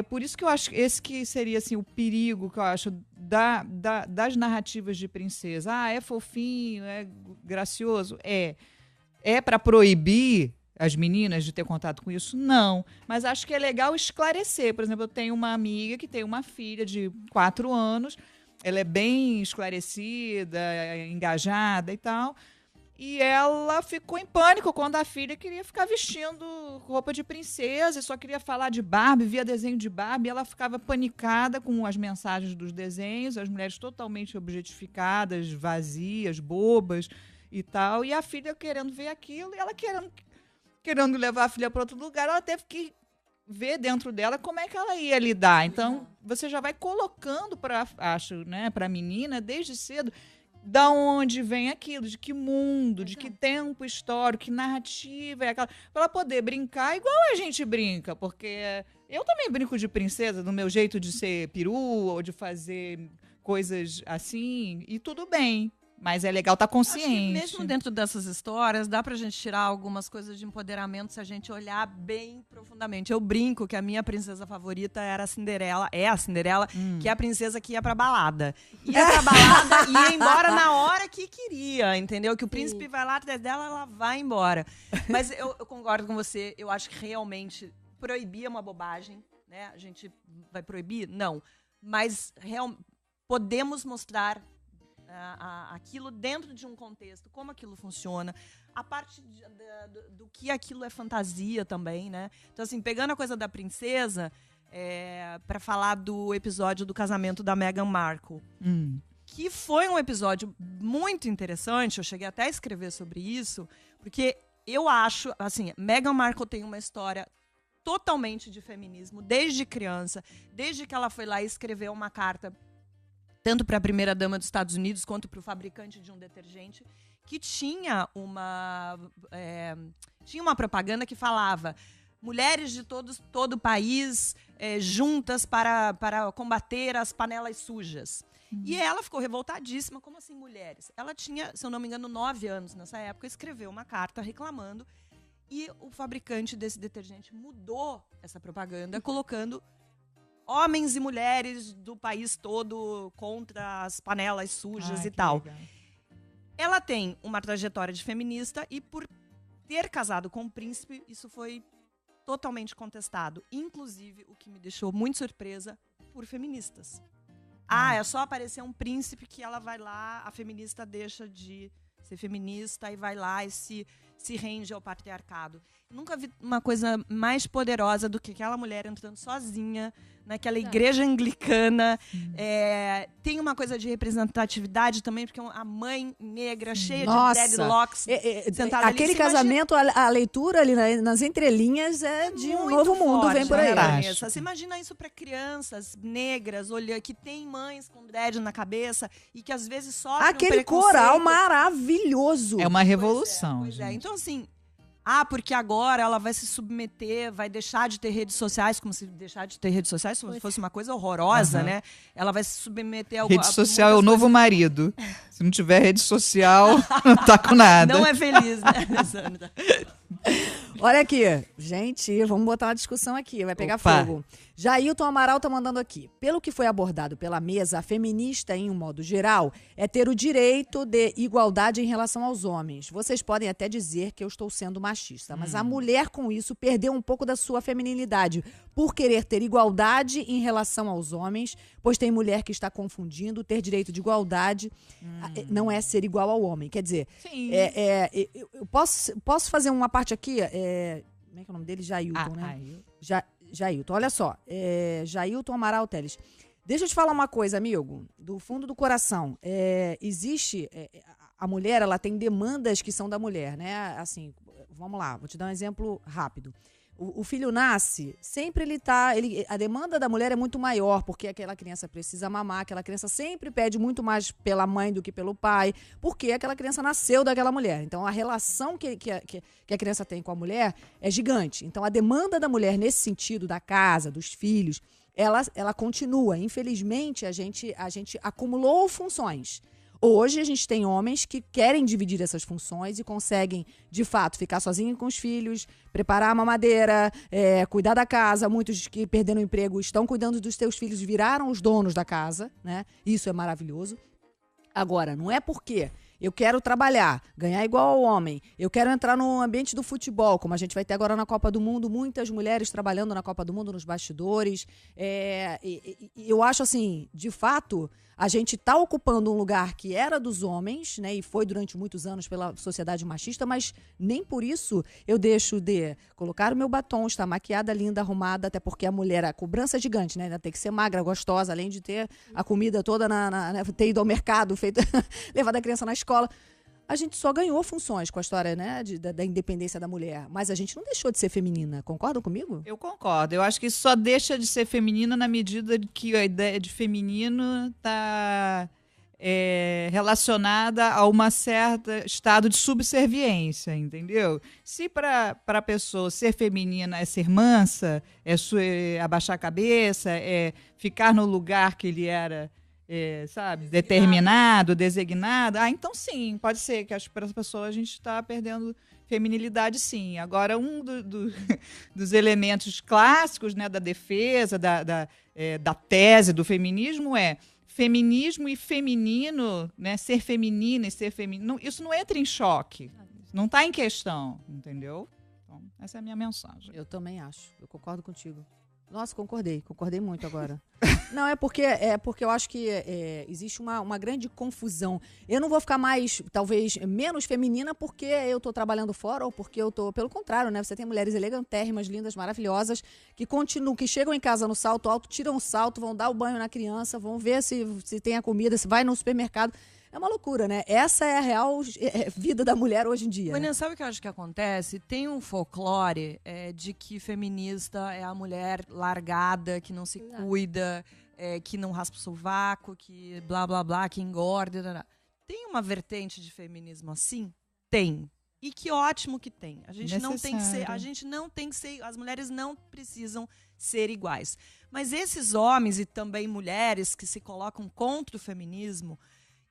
por isso que eu acho que esse que seria assim, o perigo que eu acho das narrativas de princesa. É fofinho, é gracioso? É para proibir as meninas de ter contato com isso? Não. Mas acho que é legal esclarecer. Por exemplo, eu tenho uma amiga que tem uma filha de 4 anos, ela é bem esclarecida, engajada e tal, e ela ficou em pânico quando a filha queria ficar vestindo roupa de princesa e só queria falar de Barbie, via desenho de Barbie, e ela ficava panicada com as mensagens dos desenhos, as mulheres totalmente objetificadas, vazias, bobas e tal, e a filha querendo ver aquilo, e ela querendo levar a filha para outro lugar, ela teve que ver dentro dela como é que ela ia lidar. Então, você já vai colocando para a menina, desde cedo, da onde vem aquilo, de que mundo, de que tempo histórico, que narrativa é aquela, para ela poder brincar igual a gente brinca, porque eu também brinco de princesa, do meu jeito de ser peru, ou de fazer coisas assim, e tudo bem. Mas é legal estar Acho que consciente. mesmo dentro dessas histórias, dá pra gente tirar algumas coisas de empoderamento se a gente olhar bem profundamente. Eu brinco que a minha princesa favorita era a Cinderela, que é a princesa que ia pra balada. Ia pra balada e ia embora na hora que queria, entendeu? Que o príncipe vai lá atrás dela, ela vai embora. Mas eu concordo com você, eu acho que realmente proibir é uma bobagem, né? A gente vai proibir? Não. Mas podemos mostrar aquilo dentro de um contexto, como aquilo funciona, a parte do que aquilo é fantasia também, né? Então, assim, pegando a coisa da princesa, para falar do episódio do casamento da Meghan Markle, que foi um episódio muito interessante, eu cheguei até a escrever sobre isso, porque eu acho, assim, Meghan Markle tem uma história totalmente de feminismo, desde criança, desde que ela foi lá e escreveu uma carta tanto para a primeira-dama dos Estados Unidos quanto para o fabricante de um detergente, que tinha uma propaganda que falava mulheres de todo o país juntas para combater as panelas sujas. E ela ficou revoltadíssima. Como assim mulheres? Ela tinha, se eu não me engano, 9 anos nessa época, escreveu uma carta reclamando e o fabricante desse detergente mudou essa propaganda, colocando homens e mulheres do país todo contra as panelas sujas e tal. Legal. Ela tem uma trajetória de feminista e por ter casado com um príncipe, isso foi totalmente contestado. Inclusive, o que me deixou muito surpresa, por feministas. É só aparecer um príncipe que ela vai lá, a feminista deixa de ser feminista e vai lá e se rende ao patriarcado. Nunca vi uma coisa mais poderosa do que aquela mulher entrando sozinha naquela igreja anglicana. Tem uma coisa de representatividade também, porque a mãe negra, cheia de dreadlocks, sentada ali. Aquele casamento, a leitura ali nas entrelinhas de um novo mundo, vem por aí. Vanessa. Você imagina isso para crianças negras, que tem mães com dread na cabeça e que às vezes sofrem Aquele coral maravilhoso. É uma revolução. Pois é. Então, assim, porque agora ela vai se submeter, vai deixar de ter redes sociais, como se deixar de ter redes sociais fosse uma coisa horrorosa, né? Ela vai se submeter a rede social é o novo marido. Se não tiver rede social, não tá com nada. Não é feliz, né, Sandra? Olha aqui, gente, vamos botar uma discussão aqui, vai pegar fogo. Jailton Amaral tá mandando aqui. Pelo que foi abordado pela mesa, a feminista, em um modo geral, é ter o direito de igualdade em relação aos homens. Vocês podem até dizer que eu estou sendo machista, mas a mulher, com isso, perdeu um pouco da sua feminilidade por querer ter igualdade em relação aos homens, pois tem mulher que está confundindo ter direito de igualdade não é ser igual ao homem. Quer dizer, eu posso fazer uma parte aqui? Como é que é o nome dele? Jailton, né? Jailton, olha só. Jailton Amaral Teles. Deixa eu te falar uma coisa, amigo. Do fundo do coração. Existe... a mulher, ela tem demandas que são da mulher, né? Assim, vamos lá, vou te dar um exemplo rápido. O filho nasce, sempre a demanda da mulher é muito maior, porque aquela criança precisa mamar, aquela criança sempre pede muito mais pela mãe do que pelo pai, porque aquela criança nasceu daquela mulher. Então, a relação que a criança tem com a mulher é gigante. Então, a demanda da mulher nesse sentido, da casa, dos filhos, ela continua. Infelizmente, a gente acumulou funções. Hoje a gente tem homens que querem dividir essas funções e conseguem, de fato, ficar sozinho com os filhos, preparar a mamadeira, cuidar da casa. Muitos que perderam o emprego estão cuidando dos seus filhos, viraram os donos da casa, né? Isso é maravilhoso. Agora, não é porque eu quero trabalhar, ganhar igual ao homem, eu quero entrar no ambiente do futebol, como a gente vai ter agora na Copa do Mundo, muitas mulheres trabalhando na Copa do Mundo, nos bastidores. Eu acho assim, de fato, a gente está ocupando um lugar que era dos homens, né, e foi durante muitos anos pela sociedade machista, mas nem por isso eu deixo de colocar o meu batom, estar maquiada, linda, arrumada, até porque a mulher, a cobrança é gigante, né? Ainda tem que ser magra, gostosa, além de ter a comida toda, ter ido ao mercado, levado a criança na escola. A gente só ganhou funções com a história, né, da independência da mulher, mas a gente não deixou de ser feminina. Concordam comigo? Eu concordo. Eu acho que só deixa de ser feminina na medida que a ideia de feminino está relacionada a um certo estado de subserviência, entendeu? Se para a pessoa ser feminina é ser mansa, é abaixar a cabeça, é ficar no lugar que ele era sabe, determinado, designado. Então sim, pode ser que para essa pessoa a gente está perdendo feminilidade, sim. Agora, dos elementos clássicos, né, da defesa, da tese do feminismo feminismo e feminino, né, ser feminina e ser feminino. Isso não entra em choque, não está em questão, entendeu? Então, essa é a minha mensagem. Eu também acho, eu concordo contigo. Nossa, concordei muito agora. Não, é porque eu acho que existe uma grande confusão. Eu não vou ficar talvez, menos feminina porque eu tô trabalhando fora ou porque eu tô, pelo contrário, né? Você tem mulheres elegantérrimas, lindas, maravilhosas, que continuam, que chegam em casa no salto alto, tiram o salto, vão dar o banho na criança, vão ver se tem a comida, se vai no supermercado. É uma loucura, né? Essa é a real vida da mulher hoje em dia. Mas né? sabe o que eu acho que acontece? Tem um folclore de que feminista é a mulher largada, que não se cuida, que não raspa o sovaco, que blá, blá, blá, que engorda. Blá, blá. Tem uma vertente de feminismo assim? Tem. E que ótimo que tem. A gente não tem que ser, as mulheres não precisam ser iguais. Mas esses homens e também mulheres que se colocam contra o feminismo,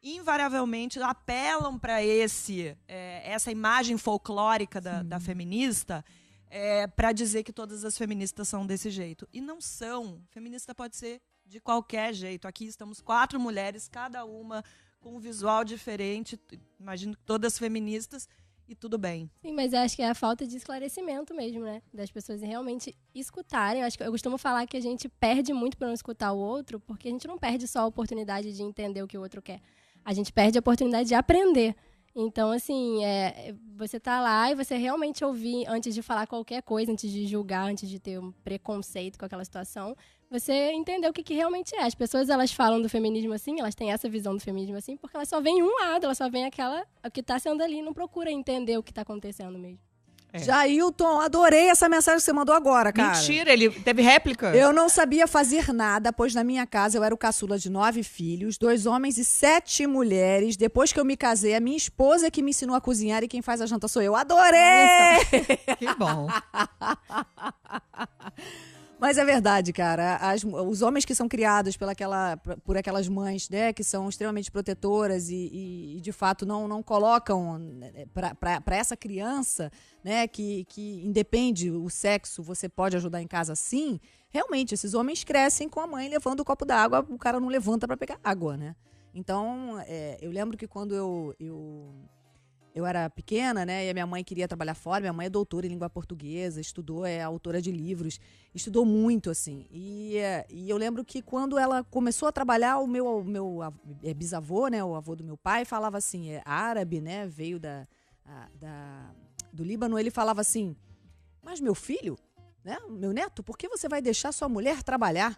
invariavelmente apelam para essa imagem folclórica da feminista para dizer que todas as feministas são desse jeito. E não são. Feminista pode ser de qualquer jeito. Aqui estamos 4 mulheres, cada uma com um visual diferente. Imagino que todas feministas e tudo bem. Sim, mas eu acho que é a falta de esclarecimento mesmo, né? Das pessoas realmente escutarem. Eu costumo falar que a gente perde muito por não escutar o outro, porque a gente não perde só a oportunidade de entender o que o outro quer. A gente perde a oportunidade de aprender. Então, assim, você tá lá e você realmente ouvir, antes de falar qualquer coisa, antes de julgar, antes de ter um preconceito com aquela situação, você entender o que realmente é. As pessoas, elas falam do feminismo assim, elas têm essa visão do feminismo assim, porque elas só veem um lado, elas só veem o que tá sendo ali, não procura entender o que tá acontecendo mesmo. Jailton, adorei essa mensagem que você mandou agora, cara. Mentira, ele teve réplica? Eu não sabia fazer nada, pois na minha casa eu era o caçula de 9 filhos, 2 homens e 7 mulheres. Depois que eu me casei, a minha esposa é que me ensinou a cozinhar e quem faz a janta sou eu. Adorei! Que bom. Mas é verdade, cara. Os homens que são criados por aquelas mães, né, que são extremamente protetoras e de fato não colocam para essa criança, né, que independe o sexo, você pode ajudar em casa sim. Realmente, esses homens crescem com a mãe levando o copo d'água, o cara não levanta para pegar água, né? Então, eu lembro que quando eu era pequena, né, e a minha mãe queria trabalhar fora. Minha mãe é doutora em língua portuguesa, estudou, é autora de livros, estudou muito, assim. E eu lembro que quando ela começou a trabalhar, o meu bisavô, né, o avô do meu pai, falava assim, árabe, né, veio do Líbano, ele falava assim, mas meu filho, né, meu neto, por que você vai deixar sua mulher trabalhar?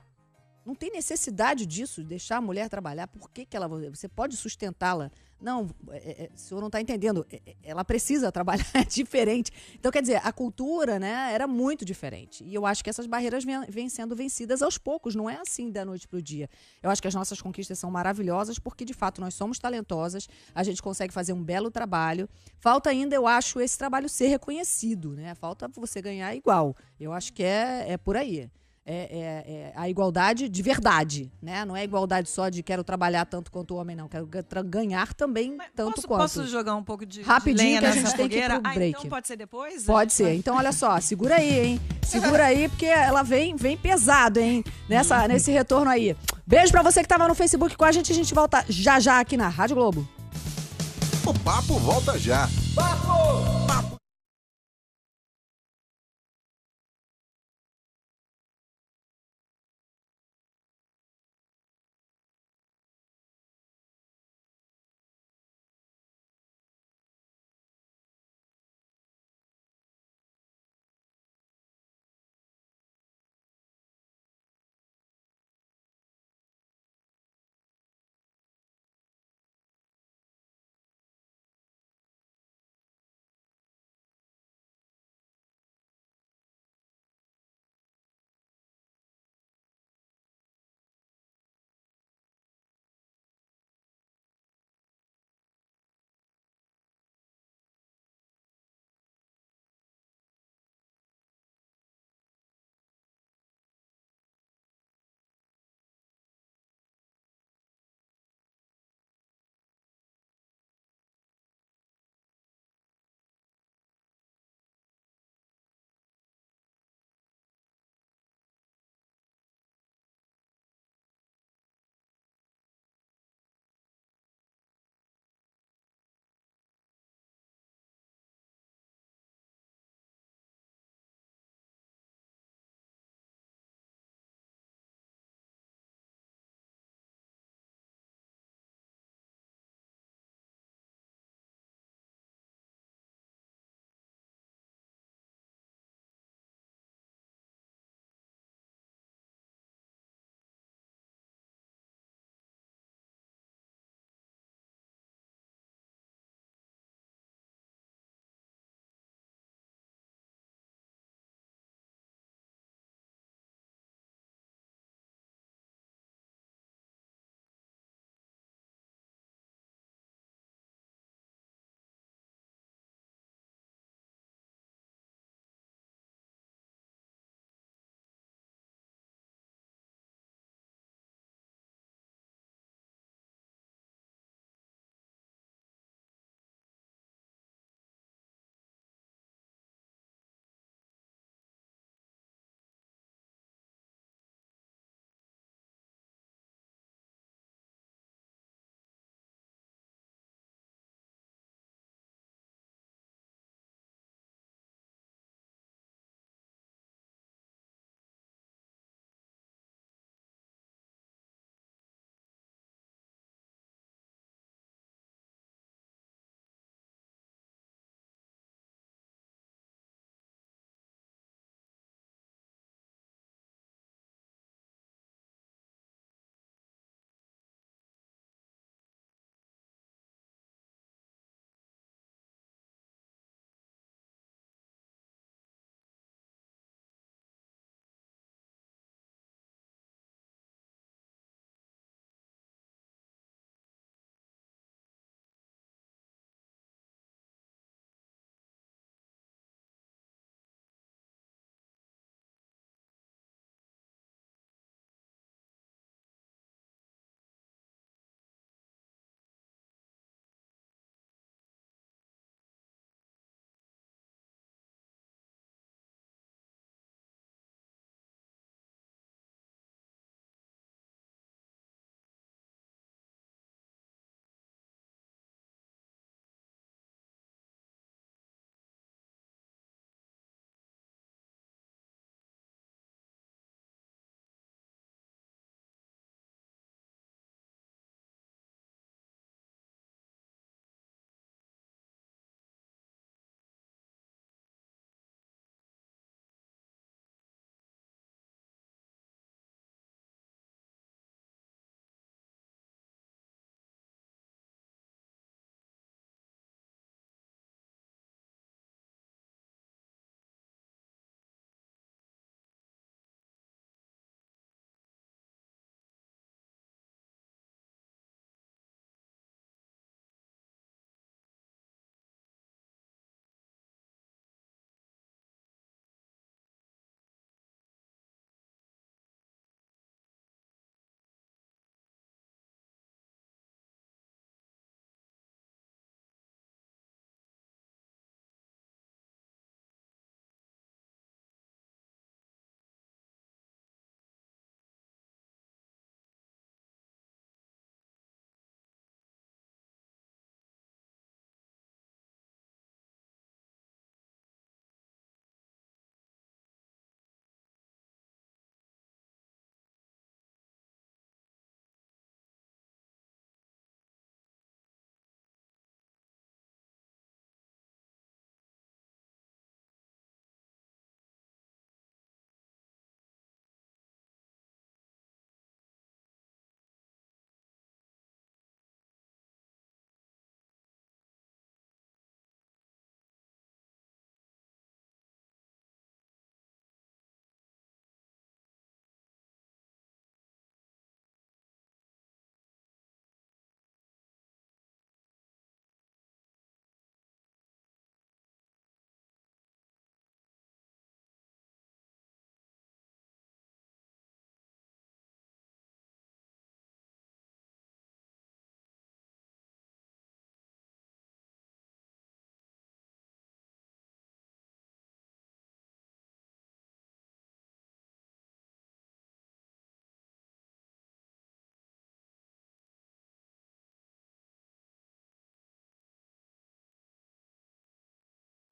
Não tem necessidade disso, deixar a mulher trabalhar. Por que você pode sustentá-la? Não, o senhor não está entendendo. Ela precisa trabalhar, é diferente. Então, quer dizer, a cultura, né, era muito diferente. E eu acho que essas barreiras vêm sendo vencidas aos poucos. Não é assim da noite para o dia. Eu acho que as nossas conquistas são maravilhosas porque, de fato, nós somos talentosas. A gente consegue fazer um belo trabalho. Falta ainda, eu acho, esse trabalho ser reconhecido, né? Falta você ganhar igual. Eu acho que é por aí. A igualdade de verdade, né? Não é igualdade só de quero trabalhar tanto quanto o homem, não. Quero ganhar também tanto quanto. Posso jogar um pouco de rapidinho lenha que a nessa gente tem que ir fogueira? pro break. Então pode ser depois? Pode ser. Então, olha só, segura aí, hein? Segura aí, porque ela vem pesado, hein? Nesse retorno aí. Beijo pra você que tava no Facebook com a gente volta já aqui na Rádio Globo. O papo volta já. Papo!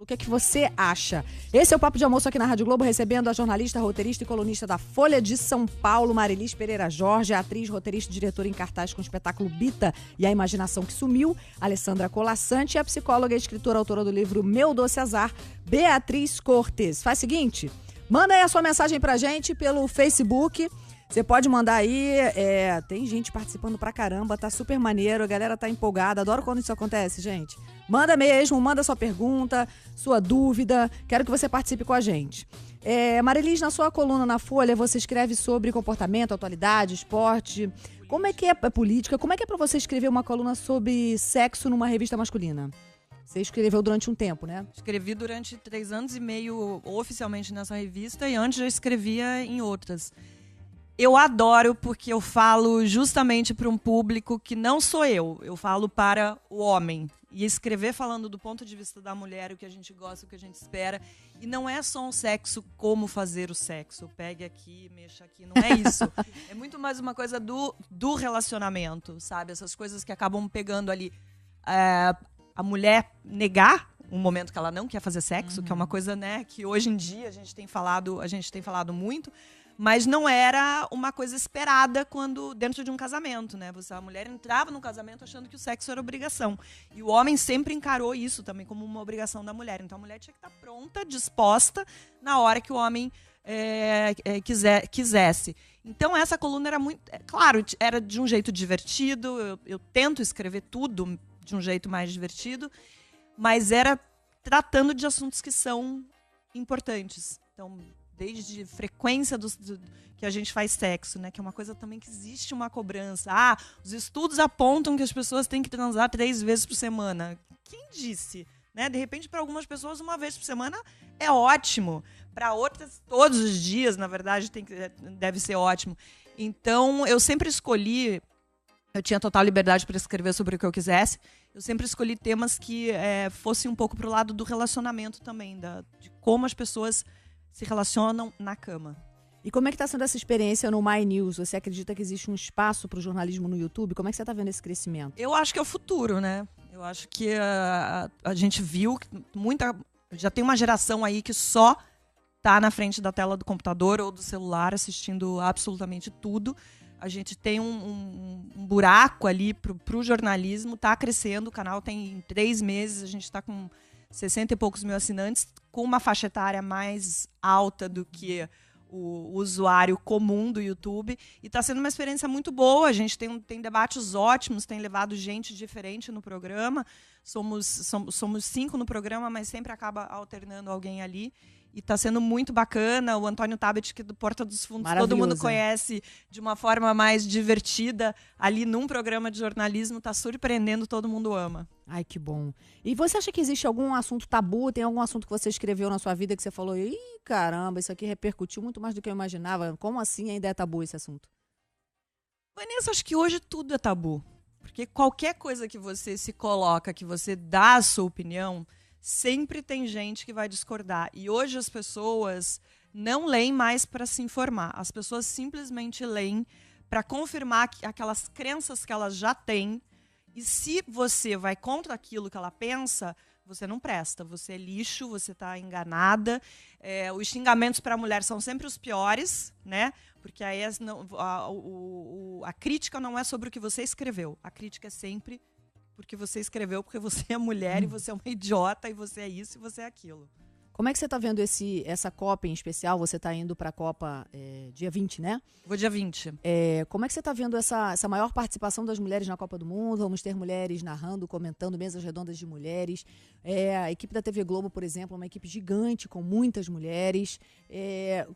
O que é que você acha? Esse é o Papo de Almoço aqui na Rádio Globo, recebendo a jornalista, roteirista e colunista da Folha de São Paulo, Marilis Pereira Jorge, a atriz, roteirista e diretora em cartaz com o espetáculo Bita e a Imaginação que Sumiu, Alessandra Colassante, e a psicóloga e escritora, autora do livro Meu Doce Azar, Beatriz Cortes. Faz o seguinte, manda aí a sua mensagem pra gente pelo Facebook. Você pode mandar aí, tem gente participando pra caramba, tá super maneiro, a galera tá empolgada, adoro quando isso acontece, gente. Manda mesmo, manda sua pergunta, sua dúvida, quero que você participe com a gente. Marilis, na sua coluna na Folha, você escreve sobre comportamento, atualidade, esporte. Como é que é política? Como é que é pra você escrever uma coluna sobre sexo numa revista masculina? Você escreveu durante um tempo, né? Escrevi durante 3 anos e meio oficialmente nessa revista e antes já escrevia em outras. Eu adoro porque eu falo justamente para um público que não sou eu falo para o homem. E escrever falando do ponto de vista da mulher, o que a gente gosta, o que a gente espera. E não é só um sexo, como fazer o sexo. Pegue aqui, mexa aqui, não é isso. É muito mais uma coisa do relacionamento, sabe? Essas coisas que acabam pegando ali a mulher negar um momento que ela não quer fazer sexo, que é uma coisa, né, que hoje em dia a gente tem falado muito. Mas não era uma coisa esperada dentro de um casamento, né? A mulher entrava no casamento achando que o sexo era obrigação. E o homem sempre encarou isso também como uma obrigação da mulher. Então a mulher tinha que estar pronta, disposta, na hora que o homem quisesse. Então essa coluna era muito... claro, era de um jeito divertido. Eu tento escrever tudo de um jeito mais divertido. Mas era tratando de assuntos que são importantes. Então... desde frequência que a gente faz sexo, né? Que é uma coisa também que existe uma cobrança. Os estudos apontam que as pessoas têm que transar 3 vezes por semana. Quem disse? Né? De repente, para algumas pessoas, 1 vez por semana é ótimo. Para outras, todos os dias, na verdade, deve ser ótimo. Então, eu sempre escolhi... Eu tinha total liberdade para escrever sobre o que eu quisesse. Eu sempre escolhi temas que fossem um pouco para o lado do relacionamento também. De como as pessoas... se relacionam na cama. E como é que está sendo essa experiência no My News? Você acredita que existe um espaço para o jornalismo no YouTube? Como é que você está vendo esse crescimento? Eu acho que é o futuro, né? Eu acho que a gente viu que já tem uma geração aí que só tá na frente da tela do computador ou do celular assistindo absolutamente tudo. A gente tem um buraco ali pro jornalismo, tá crescendo, o canal tem 3 meses, a gente está com 60 e poucos mil assinantes, com uma faixa etária mais alta do que o usuário comum do YouTube. E está sendo uma experiência muito boa. A gente tem debates ótimos, tem levado gente diferente no programa. Somos 5 no programa, mas sempre acaba alternando alguém ali. E está sendo muito bacana. O Antônio Tabet, que do Porta dos Fundos, todo mundo conhece de uma forma mais divertida. Ali num programa de jornalismo, está surpreendendo, todo mundo ama. Ai, que bom. E você acha que existe algum assunto tabu? Tem algum assunto que você escreveu na sua vida que você falou, ih, caramba, isso aqui repercutiu muito mais do que eu imaginava. Como assim ainda é tabu esse assunto? Vanessa, acho que hoje tudo é tabu. Porque qualquer coisa que você se coloca, que você dá a sua opinião... sempre tem gente que vai discordar. E hoje as pessoas não leem mais para se informar. As pessoas simplesmente leem para confirmar aquelas crenças que elas já têm. E se você vai contra aquilo que ela pensa, você não presta. Você é lixo, você está enganada. Os xingamentos para a mulher são sempre os piores, né? Porque aí a crítica não é sobre o que você escreveu. A crítica é sempre... porque você escreveu, porque você é mulher e você é uma idiota e você é isso e você é aquilo. Como é que você está vendo essa Copa em especial? Você está indo para a Copa dia 20, né? Vou dia 20. Como é que você está vendo essa maior participação das mulheres na Copa do Mundo? Vamos ter mulheres narrando, comentando, mesas redondas de mulheres. A equipe da TV Globo, por exemplo, é uma equipe gigante com muitas mulheres.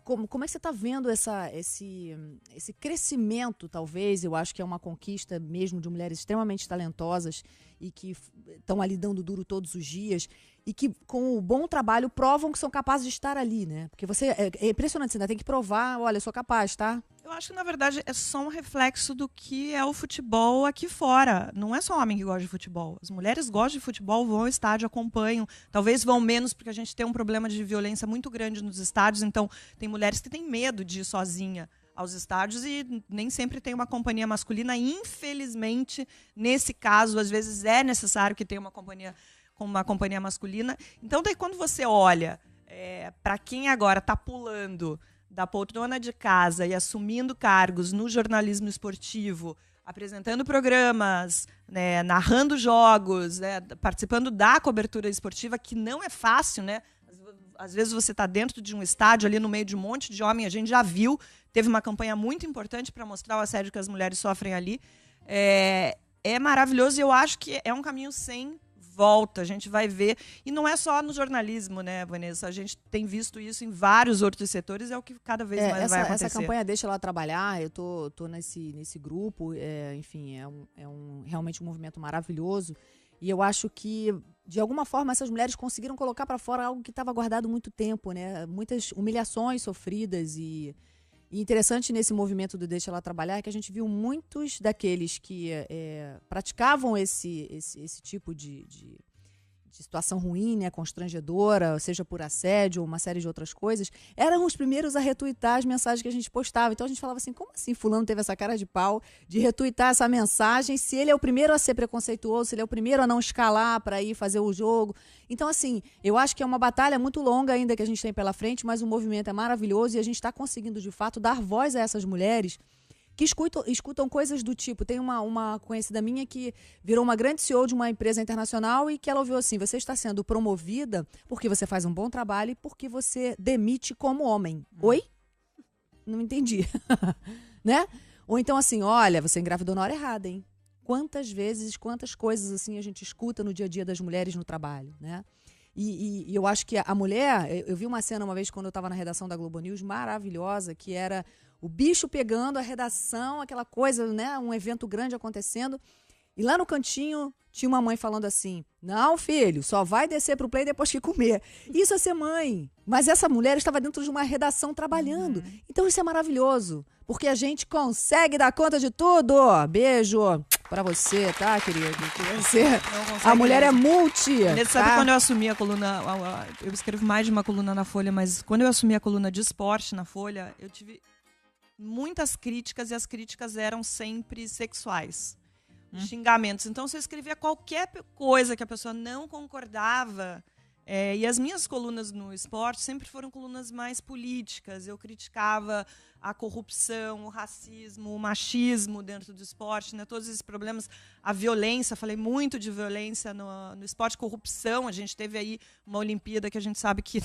Como é que você está vendo esse crescimento, talvez? Eu acho que é uma conquista mesmo de mulheres extremamente talentosas e que estão ali dando duro todos os dias. E que, com o bom trabalho, provam que são capazes de estar ali, né? Porque é impressionante, você ainda tem que provar, olha, eu sou capaz, tá? Eu acho que, na verdade, é só um reflexo do que é o futebol aqui fora. Não é só homem que gosta de futebol. As mulheres gostam de futebol, vão ao estádio, acompanham. Talvez vão menos, porque a gente tem um problema de violência muito grande nos estádios. Então, tem mulheres que têm medo de ir sozinha aos estádios e nem sempre tem uma companhia masculina. Infelizmente, nesse caso, às vezes é necessário que tenha uma companhia como uma companhia masculina. Então, daí quando você olha para quem agora está pulando da poltrona de casa e assumindo cargos no jornalismo esportivo, apresentando programas, né, narrando jogos, né, participando da cobertura esportiva, que não é fácil, né? Às vezes você está dentro de um estádio, ali no meio de um monte de homem, a gente já viu, teve uma campanha muito importante para mostrar o assédio que as mulheres sofrem ali. É maravilhoso e eu acho que é um caminho sem volta, a gente vai ver. E não é só no jornalismo, né, Vanessa? A gente tem visto isso em vários outros setores, é o que cada vez mais vai acontecer. Essa campanha Deixa Ela Trabalhar, eu tô nesse grupo, enfim, realmente um movimento maravilhoso. E eu acho que, de alguma forma, essas mulheres conseguiram colocar para fora algo que estava guardado há muito tempo, né? Muitas humilhações sofridas e interessante nesse movimento do Deixa Ela Trabalhar é que a gente viu muitos daqueles que praticavam esse tipo de situação ruim, né, constrangedora, seja por assédio ou uma série de outras coisas, eram os primeiros a retuitar as mensagens que a gente postava. Então a gente falava assim, como assim fulano teve essa cara de pau de retuitar essa mensagem se ele é o primeiro a ser preconceituoso, se ele é o primeiro a não escalar para ir fazer o jogo. Então, assim, eu acho que é uma batalha muito longa ainda que a gente tem pela frente, mas o movimento é maravilhoso e a gente está conseguindo, de fato, dar voz a essas mulheres que escutam coisas do tipo. Tem uma conhecida minha que virou uma grande CEO de uma empresa internacional e que ela ouviu assim, você está sendo promovida porque você faz um bom trabalho e porque você demite como homem. Oi? Não entendi. Né? Ou então assim, olha, você engravidou na hora errada, hein? Quantas vezes, quantas coisas assim a gente escuta no dia a dia das mulheres no trabalho, né? E eu acho que a mulher... Eu vi uma cena uma vez quando eu estava na redação da Globo News, maravilhosa, que era o bicho pegando a redação, aquela coisa, né? Um evento grande acontecendo. E lá no cantinho tinha uma mãe falando assim, não, filho, só vai descer pro play depois que comer. Isso é ser mãe. Mas essa mulher estava dentro de uma redação trabalhando. Então isso é maravilhoso, porque a gente consegue dar conta de tudo. Beijo pra você, tá, querido? A mulher é multi. Você sabe quando eu assumi a coluna, eu escrevo mais de uma coluna na Folha, mas quando eu assumi a coluna de esporte na Folha, eu tive muitas críticas e as críticas eram sempre sexuais. Xingamentos. Então, se eu escrevia qualquer coisa que a pessoa não concordava, e as minhas colunas no esporte sempre foram colunas mais políticas. Eu criticava a corrupção, o racismo, o machismo dentro do esporte, né? Todos esses problemas, a violência, falei muito de violência no esporte, corrupção. A gente teve aí uma Olimpíada que a gente sabe que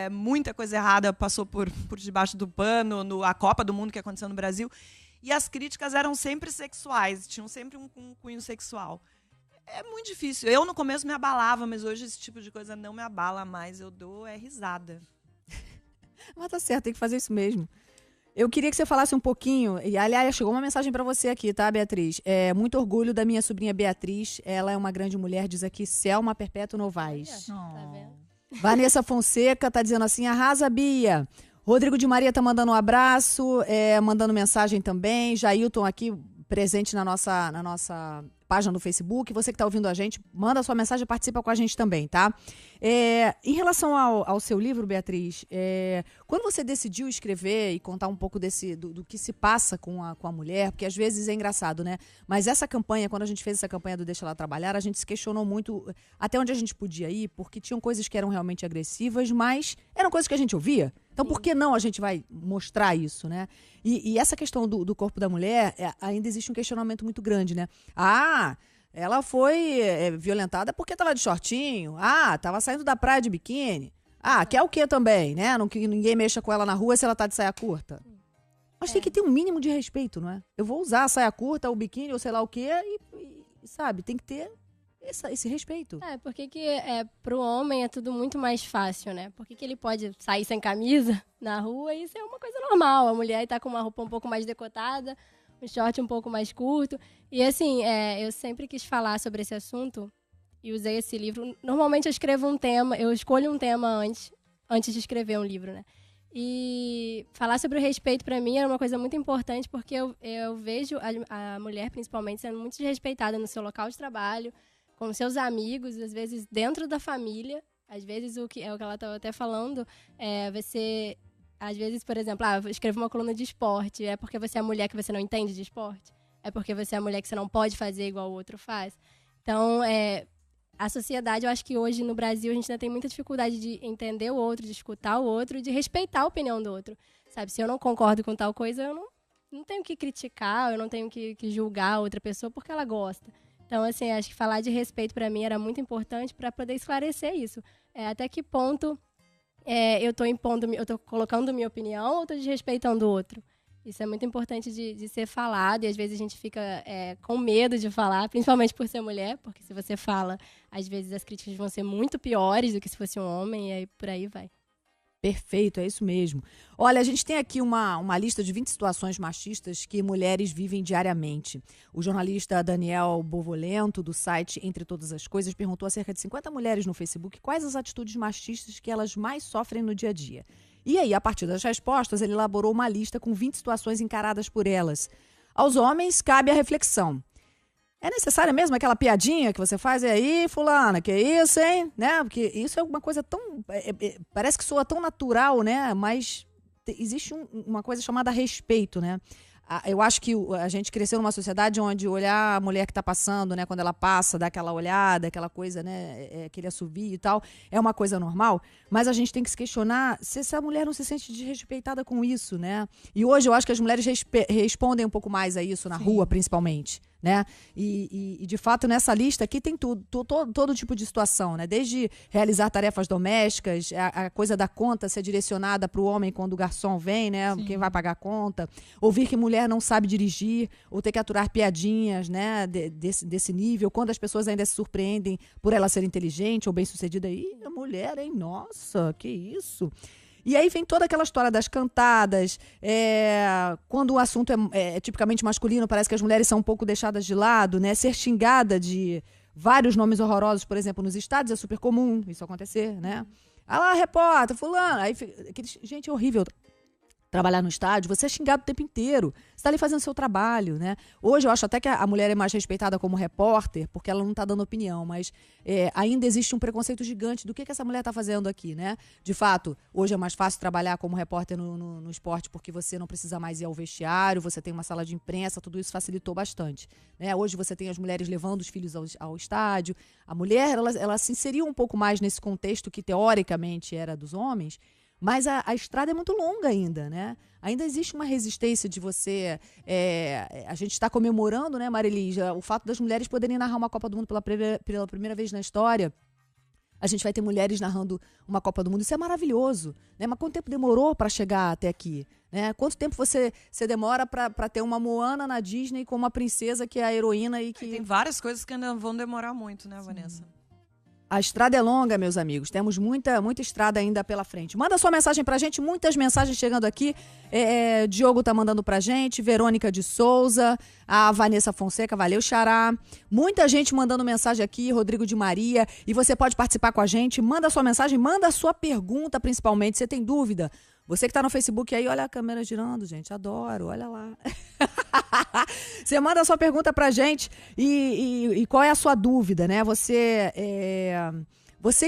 muita coisa errada passou por debaixo do pano, a Copa do Mundo que aconteceu no Brasil. E as críticas eram sempre sexuais, tinham sempre um cunho sexual. É muito difícil. Eu, no começo, me abalava, mas hoje esse tipo de coisa não me abala mais. Eu dou risada. Mas tá certo, tem que fazer isso mesmo. Eu queria que você falasse um pouquinho, e aliás, chegou uma mensagem pra você aqui, tá, Beatriz? Muito orgulho da minha sobrinha Beatriz, ela é uma grande mulher, diz aqui, Selma Perpétuo Novaes. Tá vendo? Vanessa Fonseca tá dizendo assim, arrasa, Bia. Rodrigo de Maria tá mandando um abraço, mandando mensagem também. Jailton aqui, presente na nossa página do Facebook. Você que está ouvindo a gente, manda a sua mensagem e participa com a gente também, tá? Em relação ao seu livro, Beatriz, quando você decidiu escrever e contar um pouco do que se passa com a mulher, porque às vezes é engraçado, né? Mas essa campanha, quando a gente fez essa campanha do Deixa Ela Trabalhar, a gente se questionou muito até onde a gente podia ir, porque tinham coisas que eram realmente agressivas, mas eram coisas que a gente ouvia. Então, por que não a gente vai mostrar isso, né? E essa questão do corpo da mulher, ainda existe um questionamento muito grande, né? Ela foi violentada porque estava de shortinho. Estava saindo da praia de biquíni. Quer o quê também, né? Não que ninguém mexa com ela na rua se ela tá de saia curta. Mas tem que ter um mínimo de respeito, não é? Eu vou usar a saia curta, o biquíni ou sei lá o quê e sabe, tem que ter esse respeito. Porque pro homem é tudo muito mais fácil, né? Por que ele pode sair sem camisa na rua e isso é uma coisa normal. A mulher tá com uma roupa um pouco mais decotada, um short um pouco mais curto. E assim, eu sempre quis falar sobre esse assunto e usei esse livro. Normalmente eu escrevo um tema, eu escolho um tema antes de escrever um livro, né? E falar sobre o respeito pra mim era uma coisa muito importante porque eu vejo a mulher principalmente sendo muito desrespeitada no seu local de trabalho, com seus amigos, às vezes dentro da família. Às vezes, o que ela estava até falando, você... Às vezes, por exemplo, eu escrevo uma coluna de esporte, é porque você é mulher que você não entende de esporte? É porque você é mulher que você não pode fazer igual o outro faz? Então, A sociedade, eu acho que hoje no Brasil a gente ainda tem muita dificuldade de entender o outro, de escutar o outro, de respeitar a opinião do outro. Sabe, se eu não concordo com tal coisa, eu não tenho que criticar, eu não tenho que julgar a outra pessoa porque ela gosta. Então, assim, acho que falar de respeito para mim era muito importante para poder esclarecer isso. Até que ponto eu tô colocando minha opinião ou tô desrespeitando o outro? Isso é muito importante de ser falado, e às vezes a gente fica com medo de falar, principalmente por ser mulher, porque se você fala, às vezes as críticas vão ser muito piores do que se fosse um homem, e aí por aí vai. Perfeito, é isso mesmo. Olha, a gente tem aqui uma lista de 20 situações machistas que mulheres vivem diariamente. O jornalista Daniel Bovolento, do site Entre Todas as Coisas, perguntou a cerca de 50 mulheres no Facebook quais as atitudes machistas que elas mais sofrem no dia a dia. E aí, a partir das respostas, ele elaborou uma lista com 20 situações encaradas por elas. Aos homens, cabe a reflexão. É necessária mesmo aquela piadinha que você faz? E aí, fulana, que isso, hein? Né? Porque isso é uma coisa tão... parece que soa tão natural, né? Mas existe uma coisa chamada respeito, né? Eu acho que a gente cresceu numa sociedade onde olhar a mulher que está passando, né, quando ela passa, dar aquela olhada, aquela coisa, né, aquele assovio e tal, é uma coisa normal, mas a gente tem que se questionar se essa mulher não se sente desrespeitada com isso, né? E hoje eu acho que as mulheres respondem um pouco mais a isso na rua, principalmente, né? E de fato, nessa lista aqui tem todo tipo de situação, né? Desde realizar tarefas domésticas, a coisa da conta ser direcionada para o homem quando o garçom vem, né? Sim. Quem vai pagar a conta. Ouvir que mulher não sabe dirigir, ou ter que aturar piadinhas, né? Desse nível, quando as pessoas ainda se surpreendem por ela ser inteligente ou bem-sucedida. Ih, a mulher, hein? Nossa, que isso! E aí vem toda aquela história das cantadas, quando o assunto é tipicamente masculino, parece que as mulheres são um pouco deixadas de lado, né? Ser xingada de vários nomes horrorosos, por exemplo, nos estádios é super comum isso acontecer, né? Ah lá, repórter, fulano. Aí, gente, é horrível trabalhar no estádio, você é xingado o tempo inteiro. Você está ali fazendo seu trabalho, né? Hoje eu acho até que a mulher é mais respeitada como repórter, porque ela não está dando opinião, mas ainda existe um preconceito gigante do que essa mulher está fazendo aqui, né? De fato, hoje é mais fácil trabalhar como repórter no esporte, porque você não precisa mais ir ao vestiário, você tem uma sala de imprensa, tudo isso facilitou bastante, né? Hoje você tem as mulheres levando os filhos ao estádio. A mulher, ela se inseriu um pouco mais nesse contexto que teoricamente era dos homens, mas a estrada é muito longa ainda, né? Ainda existe uma resistência de você... a gente está comemorando, né, Marilis, o fato das mulheres poderem narrar uma Copa do Mundo pela primeira vez na história. A gente vai ter mulheres narrando uma Copa do Mundo. Isso é maravilhoso, né? Mas quanto tempo demorou para chegar até aqui? Né? Quanto tempo você demora para ter uma Moana na Disney com uma princesa que é a heroína e que... Tem várias coisas que ainda vão demorar muito, né, Vanessa? A estrada é longa, meus amigos. Temos muita estrada ainda pela frente. Manda sua mensagem pra gente. Muitas mensagens chegando aqui. Diogo tá mandando pra gente. Verônica de Souza. A Vanessa Fonseca. Valeu, Xará. Muita gente mandando mensagem aqui. Rodrigo de Maria. E você pode participar com a gente. Manda sua mensagem. Manda a sua pergunta, principalmente. Você tem dúvida? Você que tá no Facebook aí, olha a câmera girando, gente. Adoro. Olha lá. Você manda a sua pergunta pra gente e qual é a sua dúvida, né? Você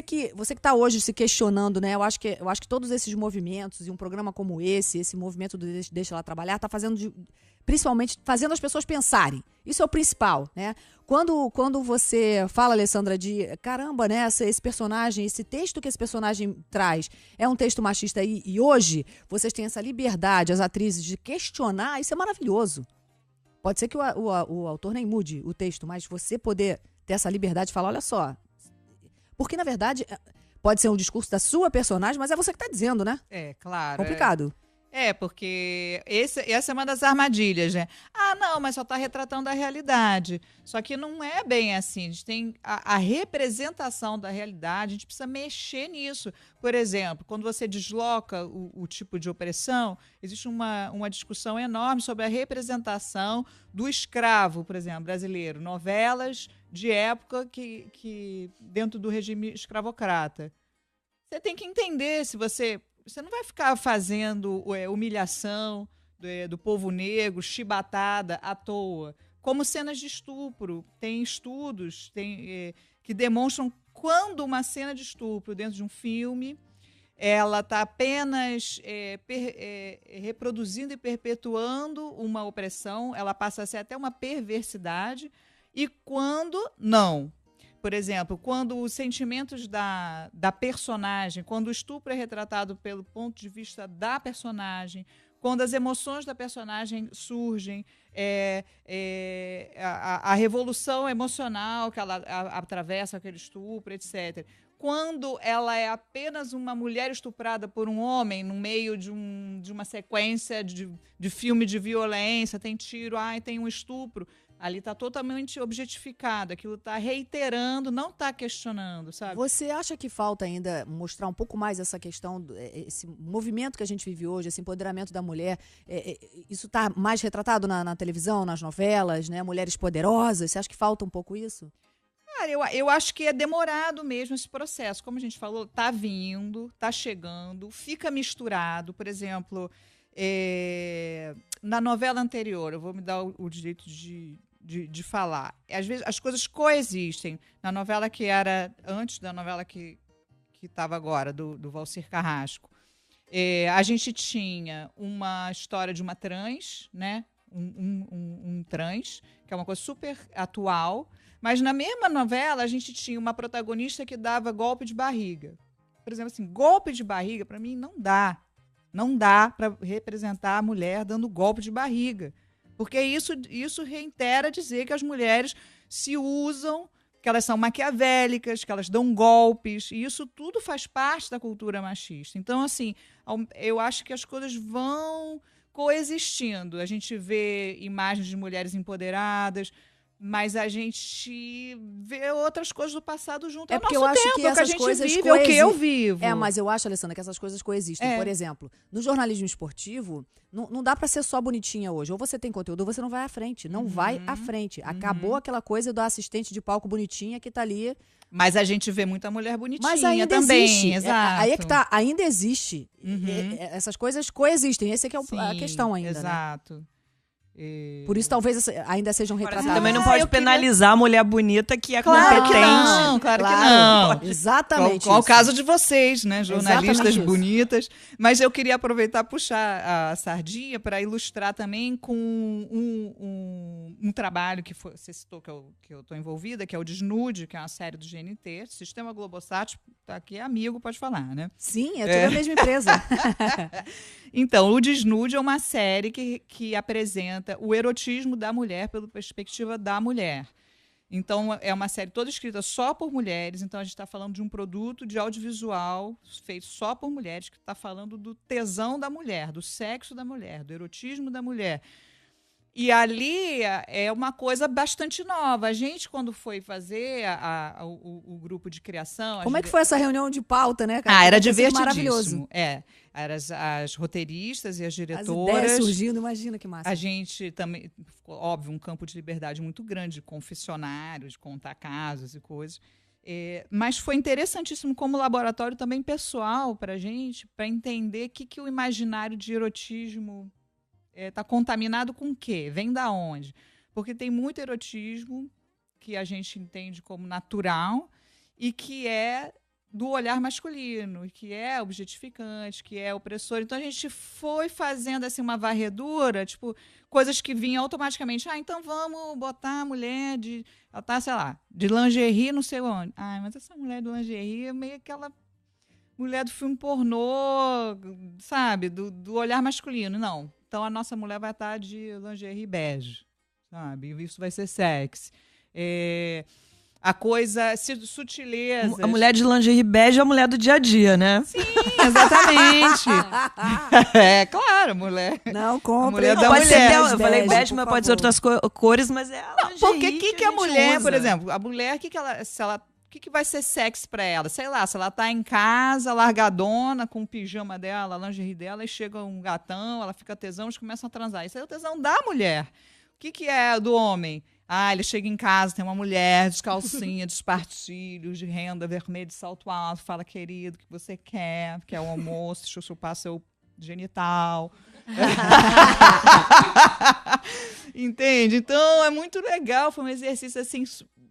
que está hoje se questionando, né? Eu acho que todos esses movimentos e um programa como esse movimento do Deixa Ela Trabalhar, está principalmente fazendo as pessoas pensarem. Isso é o principal, né? Quando você fala, Alessandra, de caramba, né? Esse personagem, esse texto que esse personagem traz é um texto machista e hoje vocês têm essa liberdade, as atrizes, de questionar, isso é maravilhoso. Pode ser que o autor nem mude o texto, mas você poder ter essa liberdade de falar, olha só. Porque, na verdade, pode ser um discurso da sua personagem, mas é você que está dizendo, né? É, claro. Complicado. Porque essa é uma das armadilhas, né? Ah, não, mas só está retratando a realidade. Só que não é bem assim. A gente tem a representação da realidade, a gente precisa mexer nisso. Por exemplo, quando você desloca o tipo de opressão, existe uma discussão enorme sobre a representação do escravo, por exemplo, brasileiro. Novelas de época que dentro do regime escravocrata. Você tem que entender se você não vai ficar fazendo humilhação do povo negro, chibatada à toa, como cenas de estupro. Tem estudos que demonstram quando uma cena de estupro dentro de um filme ela está apenas reproduzindo e perpetuando uma opressão, ela passa a ser até uma perversidade, e quando não. por exemplo, quando os sentimentos da personagem, quando o estupro é retratado pelo ponto de vista da personagem, quando as emoções da personagem surgem, a revolução emocional que ela atravessa aquele estupro, etc. Quando ela é apenas uma mulher estuprada por um homem no meio de uma sequência de filme de violência, tem tiro, tem um estupro, ali está totalmente objetificado, aquilo está reiterando, não está questionando, sabe? Você acha que falta ainda mostrar um pouco mais essa questão, esse movimento que a gente vive hoje, esse empoderamento da mulher, isso está mais retratado na televisão, nas novelas, né? Mulheres poderosas, você acha que falta um pouco isso? Cara, eu acho que é demorado mesmo esse processo. Como a gente falou, tá vindo, tá chegando, fica misturado. Por exemplo, na novela anterior, eu vou me dar o direito de falar. Às vezes as coisas coexistem. Na novela que era antes da novela que estava agora, do Valcir Carrasco, a gente tinha uma história de uma trans, né? Um trans, que é uma coisa super atual, mas na mesma novela a gente tinha uma protagonista que dava golpe de barriga. Por exemplo, assim, golpe de barriga, para mim, não dá. Não dá para representar a mulher dando golpe de barriga. Porque isso reitera dizer que as mulheres se usam, que elas são maquiavélicas, que elas dão golpes, e isso tudo faz parte da cultura machista. Então, assim, eu acho que as coisas vão coexistindo. A gente vê imagens de mulheres empoderadas, mas a gente vê outras coisas do passado junto ao nosso tempo. É porque eu acho que essas coisas vive, é o que eu vivo. Mas eu acho, Alessandra, que essas coisas coexistem. Por exemplo, no jornalismo esportivo, não dá pra ser só bonitinha hoje. Ou você tem conteúdo ou você não vai à frente. Não vai à frente. Acabou aquela coisa do assistente de palco bonitinha que tá ali. Mas a gente vê muita mulher bonitinha mas ainda também. Existe. Exato. Aí é que tá, ainda existe. Essas coisas coexistem. Esse é que é a questão ainda, exato. Né? Por isso, talvez ainda sejam retratadas. Você também não pode penalizar a mulher bonita que é competente. Claro que não. Exatamente. Qual o caso de vocês, né? Jornalistas bonitas. Isso. Mas eu queria aproveitar e puxar a sardinha para ilustrar também com um trabalho que você citou, que eu estou envolvida, que é o Desnude, que é uma série do GNT. Sistema Globosat, tá aqui, amigo, pode falar, né? Sim, é toda a mesma empresa. Então, o Desnude é uma série que apresenta o erotismo da mulher pela perspectiva da mulher. Então, é uma série toda escrita só por mulheres. Então, a gente está falando de um produto de audiovisual feito só por mulheres, que está falando do tesão da mulher, do sexo da mulher, do erotismo da mulher. E ali é uma coisa bastante nova. A gente, quando foi fazer o grupo de criação... Como é que foi essa reunião de pauta, né, cara? Era divertidíssimo. Maravilhoso. Eram as roteiristas e as diretoras. As ideias surgindo, imagina que massa. A gente também, óbvio, um campo de liberdade muito grande, de confessionários, de contar casos e coisas. Mas foi interessantíssimo como laboratório também pessoal para a gente, para entender o que o imaginário de erotismo está contaminado com o quê? Vem da onde? Porque tem muito erotismo que a gente entende como natural e que é do olhar masculino, que é objetificante, que é opressor. Então, a gente foi fazendo assim, uma varredura, tipo, coisas que vinham automaticamente. Então vamos botar a mulher ela tá, sei lá, de lingerie não sei onde. Mas essa mulher de lingerie é meio aquela mulher do filme pornô, sabe? Do olhar masculino. Não. Então, a nossa mulher vai estar de lingerie bege, sabe? Isso vai ser sexy. A coisa, sutileza. A mulher de lingerie bege é a mulher do dia a dia, né? Sim, exatamente. Claro, mulher. Não, compra. Mulher da pode mulher. Ser, eu falei bege, mas pode ser outras cores, mas é a lingerie. Porque que a mulher, usa. por exemplo, a mulher, o que vai ser sexy pra ela? Sei lá, se ela tá em casa, largadona, com o pijama dela, a lingerie dela, e chega um gatão, ela fica tesão, eles começam a transar. Isso aí é o tesão da mulher. O que é do homem? Ele chega em casa, tem uma mulher de calcinha, de espartilhos, de renda vermelha, de salto alto, fala, querido, o que você quer? Quer o almoço, deixa eu chupar seu genital. Entende? Então, é muito legal, foi um exercício assim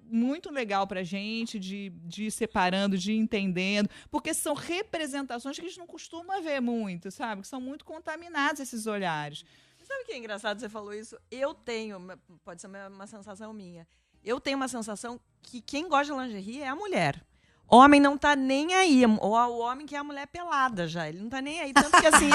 muito legal pra gente de ir separando, de ir entendendo, porque são representações que a gente não costuma ver muito, sabe? Que são muito contaminados esses olhares. Sabe o que é engraçado? Você falou isso. Eu tenho, pode ser uma sensação minha. eu tenho uma sensação que quem gosta de lingerie é a mulher. Homem não tá nem aí. Ou o homem que é a mulher pelada já. Ele não tá nem aí. Tanto que assim,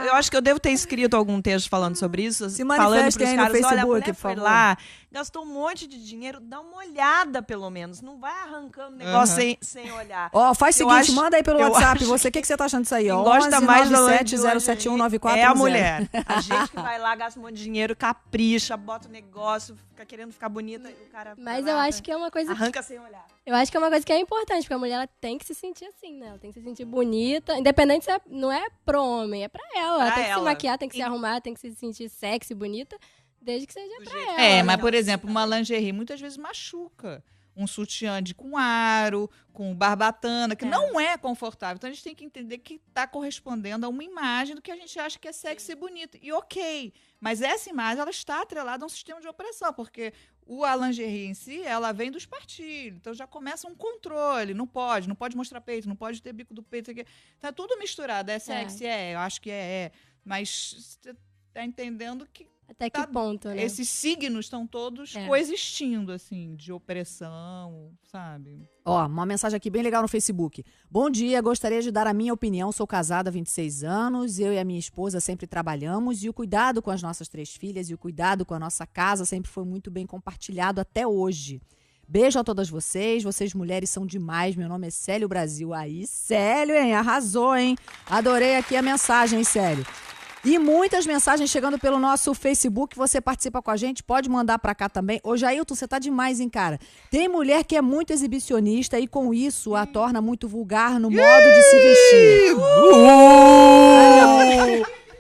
eu acho que eu devo ter escrito algum texto falando sobre isso. Se falando manifestem aí no caras, olha, a Facebook, mulher por foi favor. lá, gastou um monte de dinheiro, dá uma olhada pelo menos. Não vai arrancando o negócio sem olhar. Ó, faz o Eu seguinte, acho- manda aí pelo eu WhatsApp. acho Você, o que você tá achando disso aí? Quem Ó, gosta mais da 0719410. é a mulher. A gente que vai lá, gasta um monte de dinheiro, capricha, bota o negócio, fica querendo ficar bonita. E o cara Mas vai eu lá, acho que é uma coisa. arranca sem olhar. Eu acho que é uma coisa que é importante, porque a mulher ela tem que se sentir assim, né? Ela tem que se sentir bonita, independente se não é pro homem, é pra ela. Ela Pra tem que se ela. maquiar, tem que se arrumar, tem que se sentir sexy, bonita, desde que seja Do pra jeito ela. que É, ela mas, não por se exemplo, sinta uma bem. lingerie muitas vezes machuca. Um sutiã com aro, com barbatana, que não é confortável. Então a gente tem que entender que está correspondendo a uma imagem do que a gente acha que é sexy e bonito. E ok, mas essa imagem ela está atrelada a um sistema de opressão, porque a lingerie em si, ela vem dos partilhos. Então já começa um controle. Não pode mostrar peito, não pode ter bico do peito. Isso aqui. Tá tudo misturado. É sexy? eu acho que é. Mas você tá entendendo que Até que ponto, né? esses signos estão todos coexistindo, assim, de opressão, sabe? Ó, uma mensagem aqui bem legal no Facebook. Bom dia, gostaria de dar a minha opinião. Sou casada há 26 anos, eu e a minha esposa sempre trabalhamos e o cuidado com as nossas 3 filhas e o cuidado com a nossa casa sempre foi muito bem compartilhado até hoje. Beijo a todas vocês mulheres são demais. Meu nome é Célio Brasil. Aí, Célio, hein? Arrasou, hein? Adorei aqui a mensagem, hein, Célio? E muitas mensagens chegando pelo nosso Facebook. Você participa com a gente, pode mandar pra cá também. Ô, Jailton, você tá demais, hein, cara? Tem mulher que é muito exibicionista e com isso a torna muito vulgar no modo de se vestir.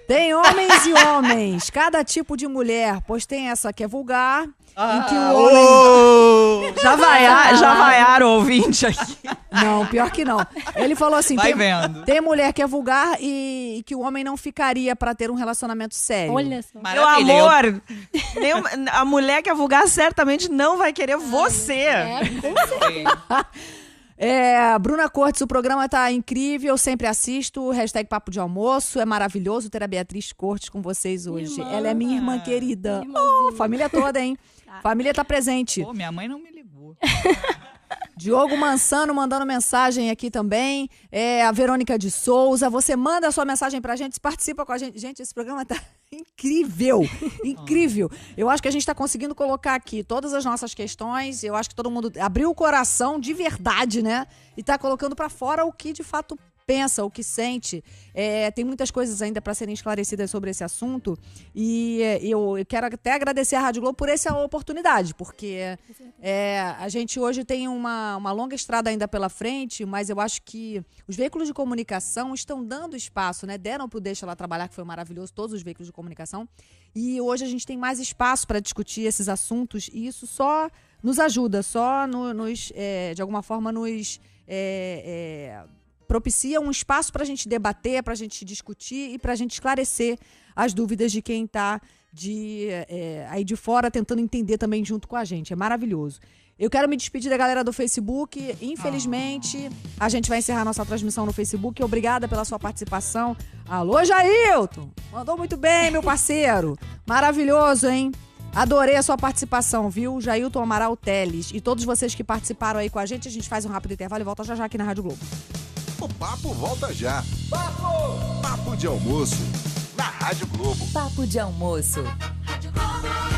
Tem homens e homens, cada tipo de mulher, pois tem essa que é vulgar, em que o homem... Já vaiaram o ouvinte aqui. Não, pior que não. Ele falou assim, Vai vendo. tem mulher que é vulgar e que o homem não ficaria pra ter um relacionamento sério. Olha só. Meu Maravilha. amor, a mulher que é vulgar certamente não vai querer você. Bruna Cortes, o programa tá incrível, sempre assisto, #Papo de Almoço, é maravilhoso ter a Beatriz Cortes com vocês hoje. Irmã. Ela é minha irmã querida. Irmãzinha. Oh, família toda, hein? Família tá presente. Pô, minha mãe não me ligou. Diogo Mansano mandando mensagem aqui também. A Verônica de Souza. Você manda a sua mensagem pra gente, participa com a gente. Gente, esse programa tá incrível. Incrível. Eu acho que a gente tá conseguindo colocar aqui todas as nossas questões. Eu acho que todo mundo abriu o coração de verdade, né? E tá colocando pra fora o que de fato pensa, o que sente. Tem muitas coisas ainda para serem esclarecidas sobre esse assunto e eu quero até agradecer à Rádio Globo por essa oportunidade, porque a gente hoje tem uma longa estrada ainda pela frente, mas eu acho que os veículos de comunicação estão dando espaço, né? Deram pro Deixa Lá Trabalhar, que foi maravilhoso, todos os veículos de comunicação, e hoje a gente tem mais espaço para discutir esses assuntos e isso só nos ajuda, só de alguma forma nos propicia um espaço para a gente debater, para a gente discutir e para a gente esclarecer as dúvidas de quem está aí de fora tentando entender também junto com a gente. É maravilhoso. Eu quero me despedir da galera do Facebook. Infelizmente, a gente vai encerrar nossa transmissão no Facebook. Obrigada pela sua participação. Alô, Jailton! Mandou muito bem, meu parceiro. Maravilhoso, hein? Adorei a sua participação, viu? Jailton Amaral Teles. E todos vocês que participaram aí com a gente faz um rápido intervalo e volta já aqui na Rádio Globo. O papo volta já. Papo de almoço na Rádio Globo. Papo de almoço. Rádio Globo.